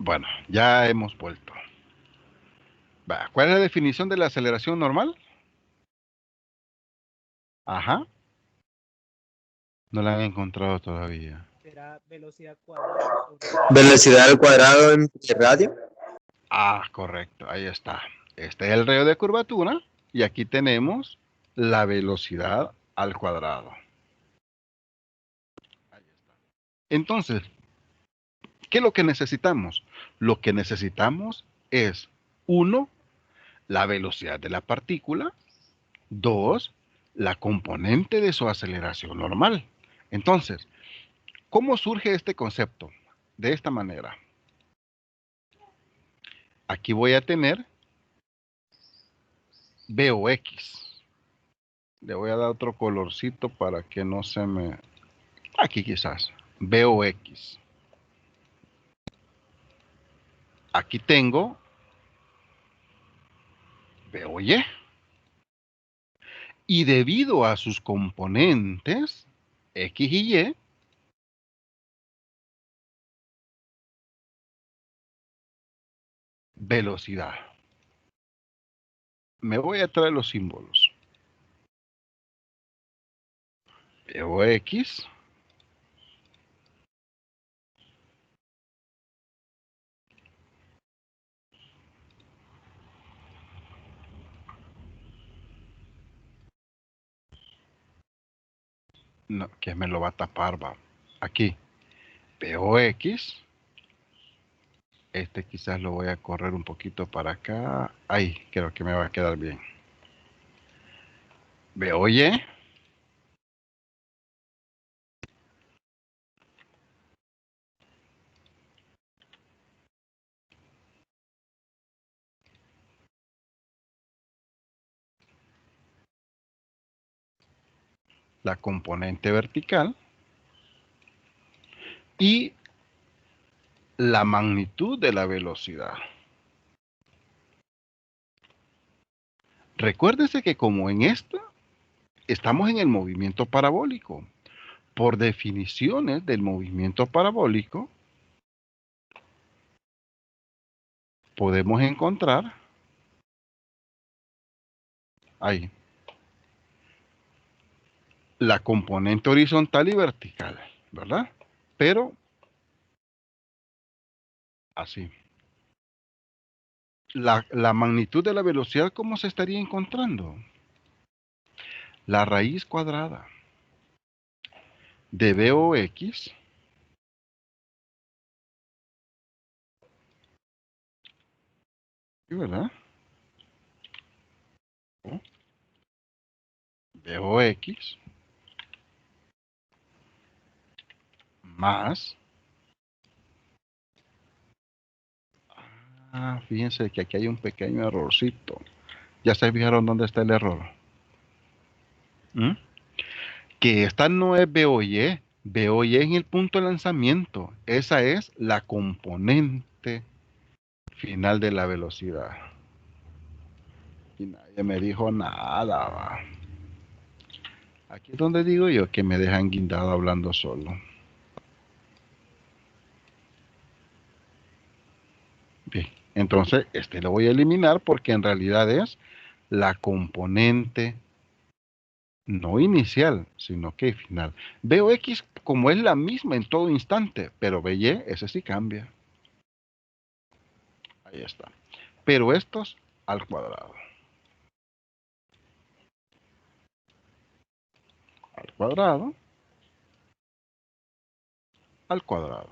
Bueno, ya hemos vuelto. ¿Cuál es la definición de la aceleración normal? Ajá. No la han encontrado todavía.
Será velocidad cuadrada sobre
Velocidad al cuadrado en radio.
Ah, correcto, ahí está. Este es el radio de curvatura y aquí tenemos la velocidad al cuadrado. Ahí está. Entonces, ¿qué es lo que necesitamos? Lo que necesitamos es, 1, la velocidad de la partícula, 2, la componente de su aceleración normal. Entonces, ¿cómo surge este concepto? De esta manera. Aquí voy a tener Vox. Le voy a dar otro colorcito para que no se me... Aquí quizás. Vox. Aquí tengo Voy. Y debido a sus componentes, X y Y, velocidad. Me voy a traer los símbolos. Vox. No, que me lo va a tapar, va. Aquí. Vox. Este quizás lo voy a correr un poquito para acá. Ahí, creo que me va a quedar bien. Voy. La componente vertical y la magnitud de la velocidad. Recuérdese que como en esta, estamos en el movimiento parabólico. Por definiciones del movimiento parabólico, podemos encontrar ahí la componente horizontal y vertical, ¿verdad? Pero así. La magnitud de la velocidad, ¿cómo se estaría encontrando? La raíz cuadrada de Vox ¿sí, verdad? Vox más. Fíjense que aquí hay un pequeño errorcito. ¿Ya se fijaron dónde está el error? ¿Mm? Que esta no es BOY. BOY es en el punto de lanzamiento. Esa es la componente final de la velocidad. Y nadie me dijo nada, va. Aquí es donde digo yo que me dejan guindado hablando solo. Bien, entonces este lo voy a eliminar porque en realidad es la componente no inicial, sino que final. Vox como es la misma en todo instante, pero BY, ese sí cambia. Ahí está. Pero estos al cuadrado. Al cuadrado. Al cuadrado.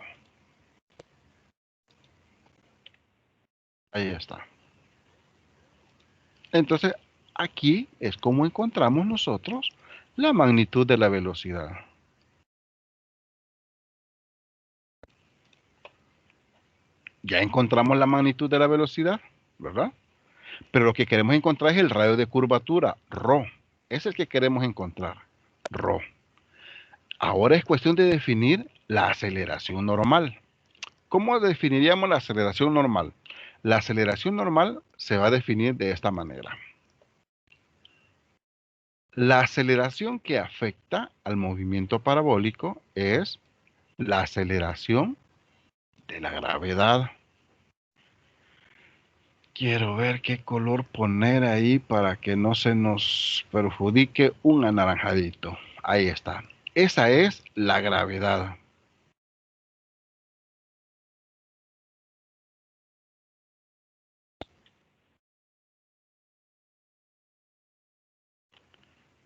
Ahí está. Entonces, aquí es como encontramos nosotros la magnitud de la velocidad. Ya encontramos la magnitud de la velocidad, ¿verdad? Pero lo que queremos encontrar es el radio de curvatura, ρ. Es el que queremos encontrar, ρ. Ahora es cuestión de definir la aceleración normal. ¿Cómo definiríamos la aceleración normal? La aceleración normal se va a definir de esta manera. La aceleración que afecta al movimiento parabólico es la aceleración de la gravedad. Quiero ver qué color poner ahí para que no se nos perjudique un anaranjadito. Ahí está. Esa es la gravedad.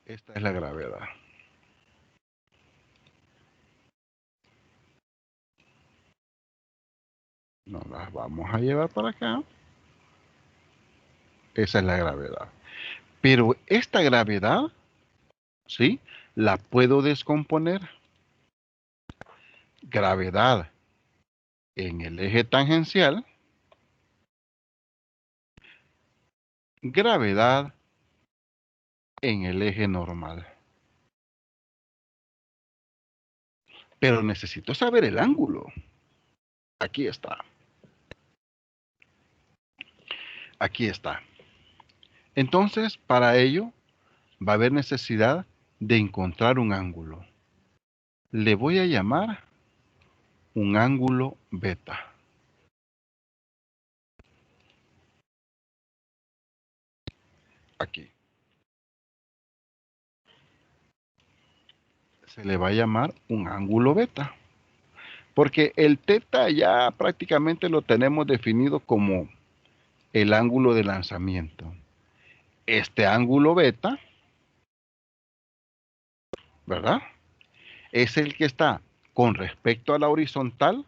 Esta es la gravedad. Nos las vamos a llevar para acá. Esa es la gravedad. Pero esta gravedad, ¿sí? La puedo descomponer. Gravedad en el eje tangencial. Gravedad en el eje normal. Pero necesito saber el ángulo. Aquí está. Aquí está. Entonces, para ello, va a haber necesidad de encontrar un ángulo. Le voy a llamar un ángulo beta. Aquí. Se le va a llamar un ángulo beta. Porque el teta ya prácticamente lo tenemos definido como el ángulo de lanzamiento. Este ángulo beta, ¿verdad? Es el que está con respecto a la horizontal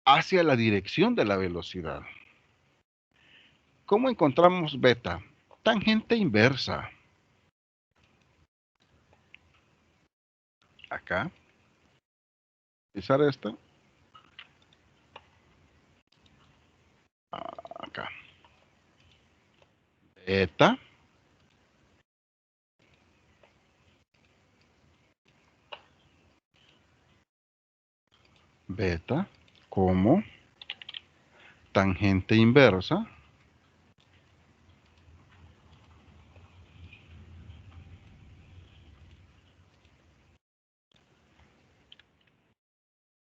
hacia la dirección de la velocidad. ¿Cómo encontramos beta? Tangente inversa. Acá. Utilizar esta. Acá. Beta. Beta como tangente inversa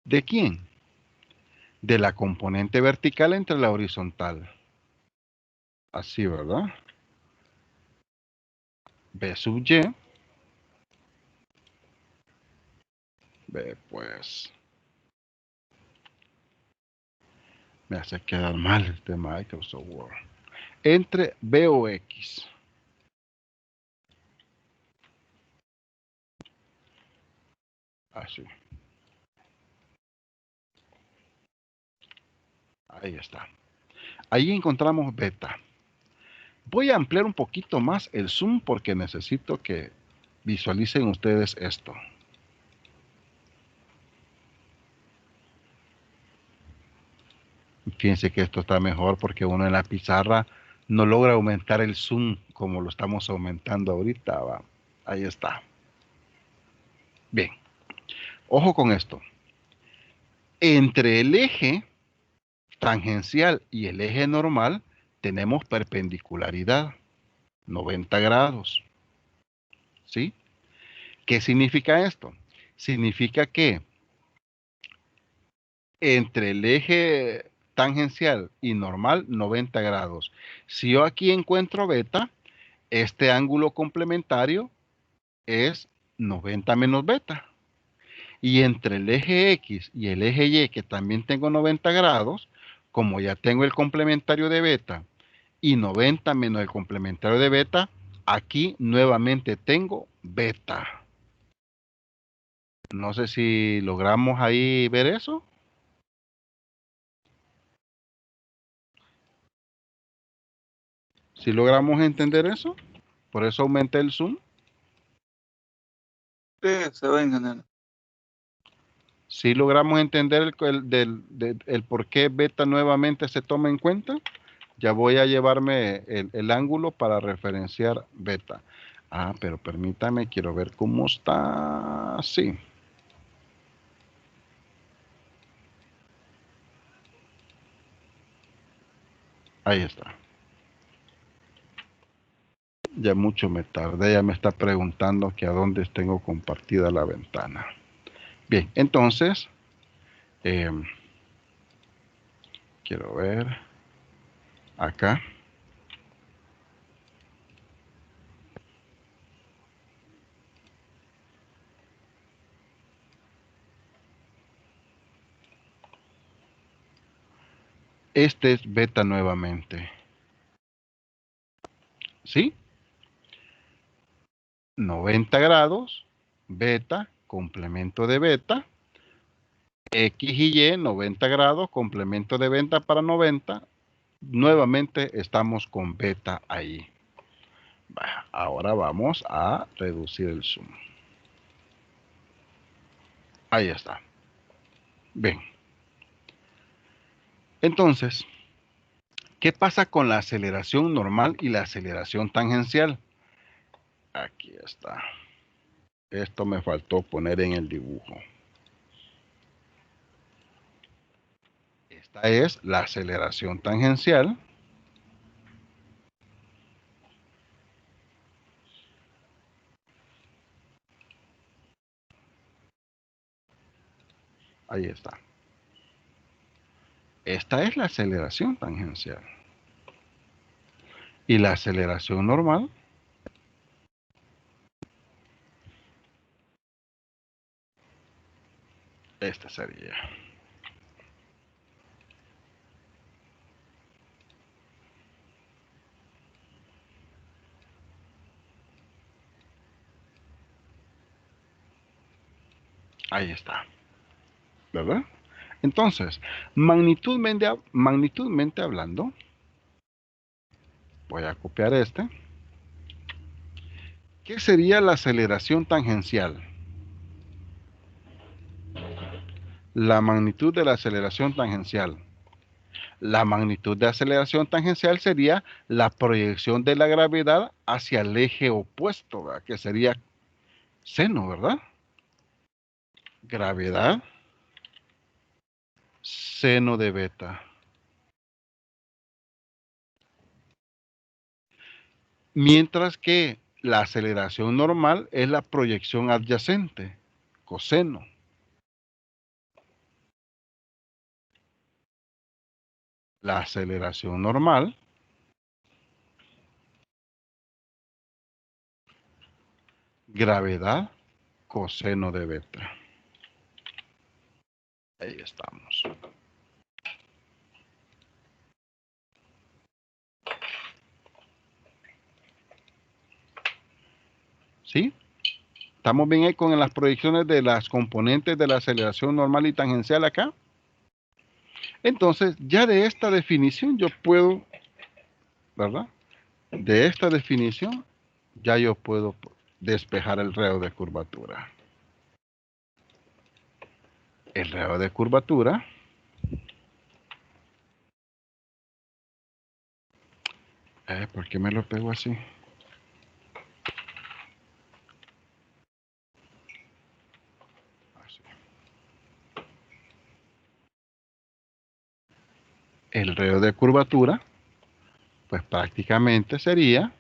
¿de quién? De la componente vertical entre la horizontal. Así, ¿verdad? B sub y. B, pues. Me hace quedar mal el tema de Microsoft Word. Entre B o X. Así. Ahí está. Ahí encontramos beta. Voy a ampliar un poquito más el zoom porque necesito que visualicen ustedes esto. Fíjense que esto está mejor porque uno en la pizarra no logra aumentar el zoom como lo estamos aumentando ahorita. ¿Va? Ahí está. Bien. Ojo con esto. Entre el eje tangencial y el eje normal tenemos perpendicularidad. 90 grados. ¿Sí? ¿Qué significa esto? Significa que entre el eje tangencial y normal, 90 grados. Si yo aquí encuentro beta, este ángulo complementario es 90 menos beta. Y entre el eje X y el eje Y, que también tengo 90 grados, como ya tengo el complementario de beta y 90 menos el complementario de beta, aquí nuevamente tengo beta. No sé si logramos ahí ver eso. Si logramos entender eso, por eso aumenté el zoom.
Sí, se va a entender.
Si logramos entender el por qué beta nuevamente se toma en cuenta, ya voy a llevarme el ángulo para referenciar beta. Ah, pero permítame, quiero ver cómo está. Sí. Ahí está. Ya mucho me tardé, ya me está preguntando que a dónde tengo compartida la ventana. Bien, entonces, quiero ver. acá. Este es beta nuevamente. ¿Sí? 90 grados, beta, complemento de beta. X y Y, 90 grados, complemento de beta para 90. Nuevamente estamos con beta ahí. Ahora vamos a reducir el zoom. Ahí está. Bien. Entonces, ¿qué pasa con la aceleración normal y la aceleración tangencial? Aquí está. Esto me faltó poner en el dibujo. Esta es la aceleración tangencial. Ahí está. Esta es la aceleración tangencial. Y la aceleración normal. Esta sería. Ahí está. ¿Verdad? Entonces, magnitudmente hablando, voy a copiar este. ¿Qué sería la aceleración tangencial? La magnitud de la aceleración tangencial. La magnitud de aceleración tangencial sería la proyección de la gravedad hacia el eje opuesto, ¿verdad? Que sería seno, ¿verdad? Gravedad, seno de beta. Mientras que la aceleración normal es la proyección adyacente, coseno. La aceleración normal gravedad coseno de beta. Ahí estamos. ¿Sí? ¿Estamos bien ahí con las proyecciones de las componentes de la aceleración normal y tangencial acá? Entonces, ya de esta definición yo puedo, ¿verdad? De esta definición ya yo puedo despejar el reo de curvatura. El reo de curvatura ¿por qué me lo pego así? Así. El reo de curvatura, pues prácticamente sería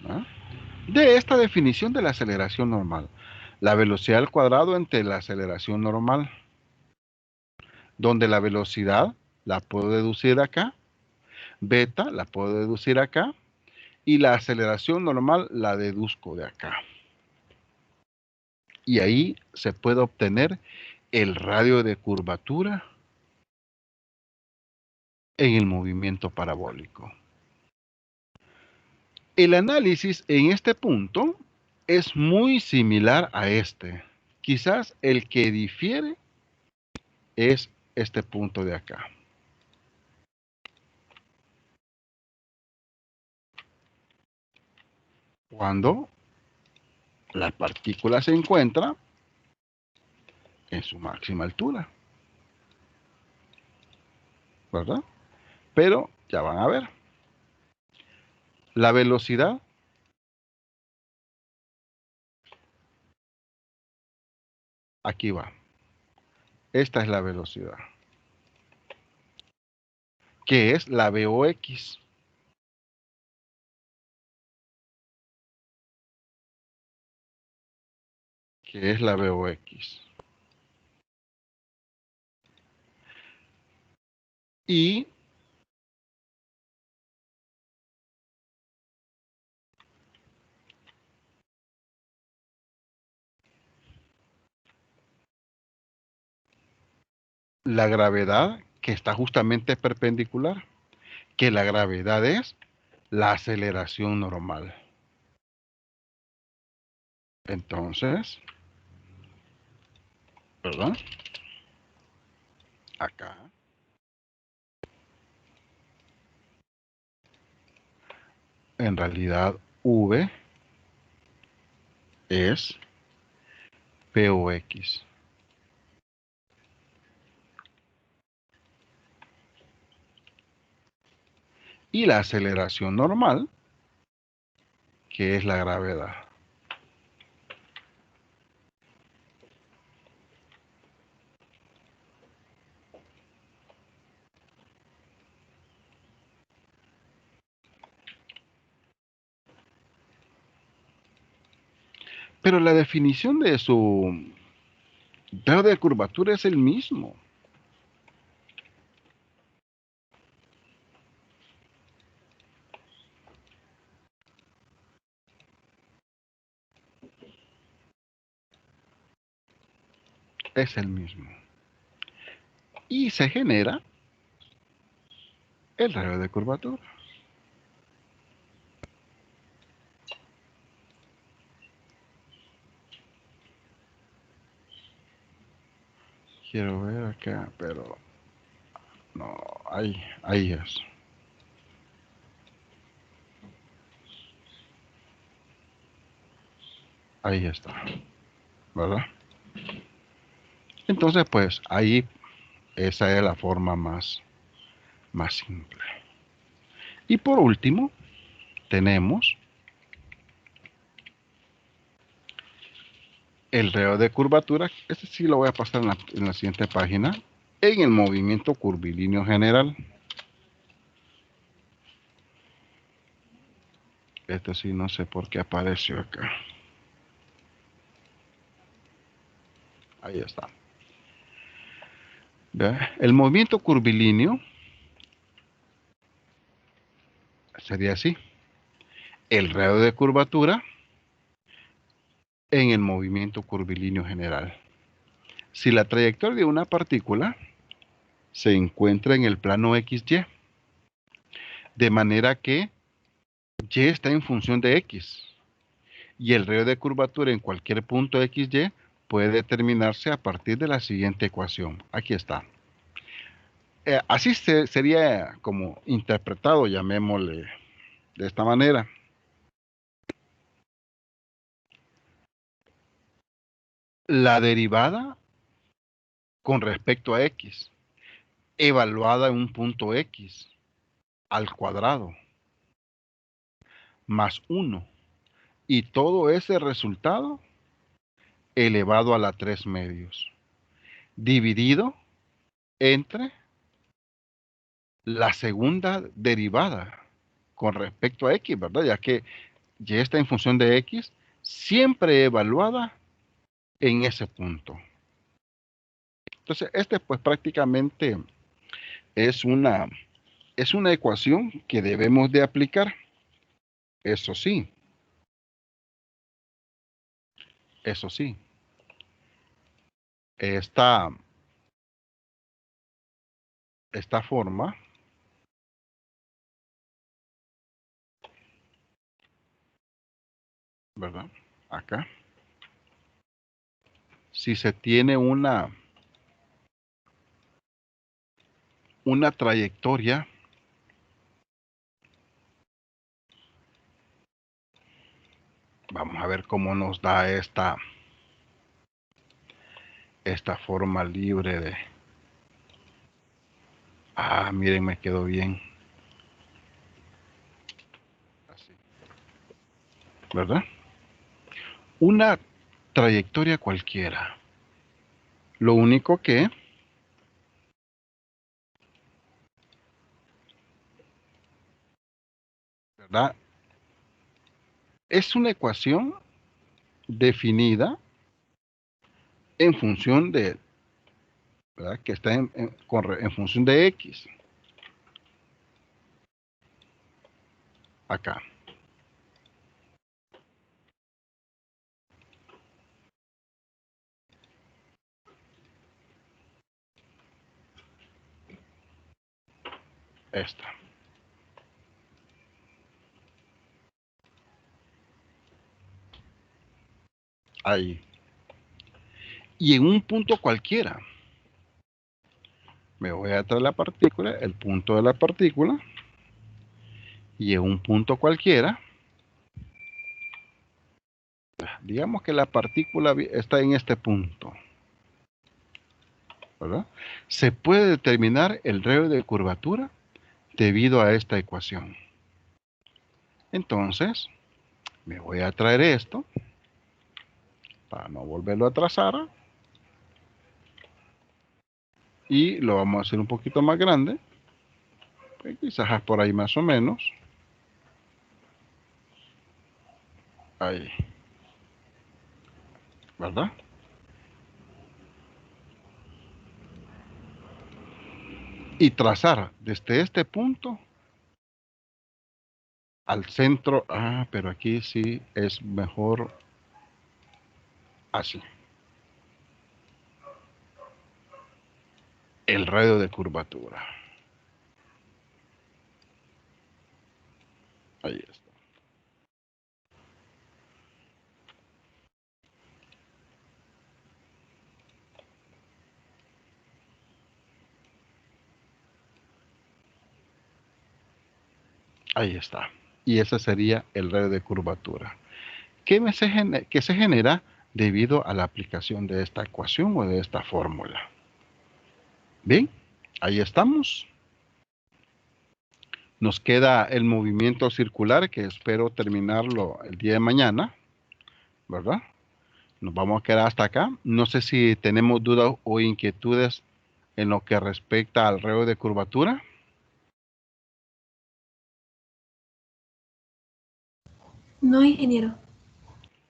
¿ah? De esta definición de la aceleración normal. La velocidad al cuadrado entre la aceleración normal, donde la velocidad la puedo deducir acá, beta la puedo deducir acá, y la aceleración normal la deduzco de acá. Y ahí se puede obtener el radio de curvatura en el movimiento parabólico. El análisis en este punto es muy similar a este. Quizás el que difiere es este punto de acá. Cuando la partícula se encuentra en su máxima altura. ¿Verdad? Pero ya van a ver. La velocidad aquí va. Esta es la velocidad. Que es la VOX. Que es la VOX. Y la gravedad que está justamente perpendicular, que la gravedad es la aceleración normal. Entonces, ¿verdad? Acá. En realidad, V es POX. Y la aceleración normal, que es la gravedad. Pero la definición de su grado de curvatura es el mismo. Es el mismo. Y se genera el radio de curvatura. Quiero ver acá, pero no, ahí es. Ahí está, ¿verdad? Entonces, pues, ahí esa es la forma más simple. Y por último, tenemos el radio de curvatura. Este sí lo voy a pasar en la siguiente página. En el movimiento curvilíneo general. Este sí no sé por qué apareció acá. Ahí está. ¿Ve? El movimiento curvilíneo sería así. El radio de curvatura en el movimiento curvilíneo general. Si la trayectoria de una partícula se encuentra en el plano XY, de manera que Y está en función de X, y el radio de curvatura en cualquier punto XY puede determinarse a partir de la siguiente ecuación. Aquí está. Así sería como interpretado, llamémosle de esta manera. La derivada con respecto a X, evaluada en un punto X, al cuadrado, más 1. Y todo ese resultado elevado a la 3 medios, dividido entre la segunda derivada con respecto a X, ¿verdad? Ya que Y está en función de X, siempre evaluada en ese punto. Entonces, este pues prácticamente es una ecuación que debemos de aplicar. Eso sí, esta forma, ¿verdad? Acá. Si se tiene una trayectoria vamos a ver cómo nos da esta forma libre de... miren, me quedó bien. Así. ¿Verdad? Una trayectoria cualquiera. Lo único que ¿verdad? Es una ecuación definida en función de, ¿verdad? Que está en función de X. acá. Esta. Ahí. Y en un punto cualquiera, me voy a traer la partícula, el punto de la partícula, y en un punto cualquiera, digamos que la partícula está en este punto, ¿verdad? Se puede determinar el radio de curvatura debido a esta ecuación. Entonces, me voy a traer esto, para no volverlo a trazar, y lo vamos a hacer un poquito más grande, pues quizás por ahí más o menos. Ahí. ¿Verdad? Y trazar desde este punto al centro. Ah, pero aquí sí es mejor así. El radio de curvatura. Ahí está. Ahí está. Y ese sería el radio de curvatura. ¿Qué se genera debido a la aplicación de esta ecuación o de esta fórmula? Bien, ahí estamos. Nos queda el movimiento circular, que espero terminarlo el día de mañana, ¿verdad? Nos vamos a quedar hasta acá. No sé si tenemos dudas o inquietudes en lo que respecta al radio de curvatura.
No, ingeniero.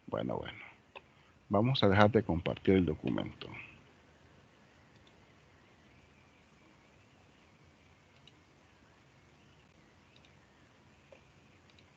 Bueno. Vamos a dejar de compartir el documento.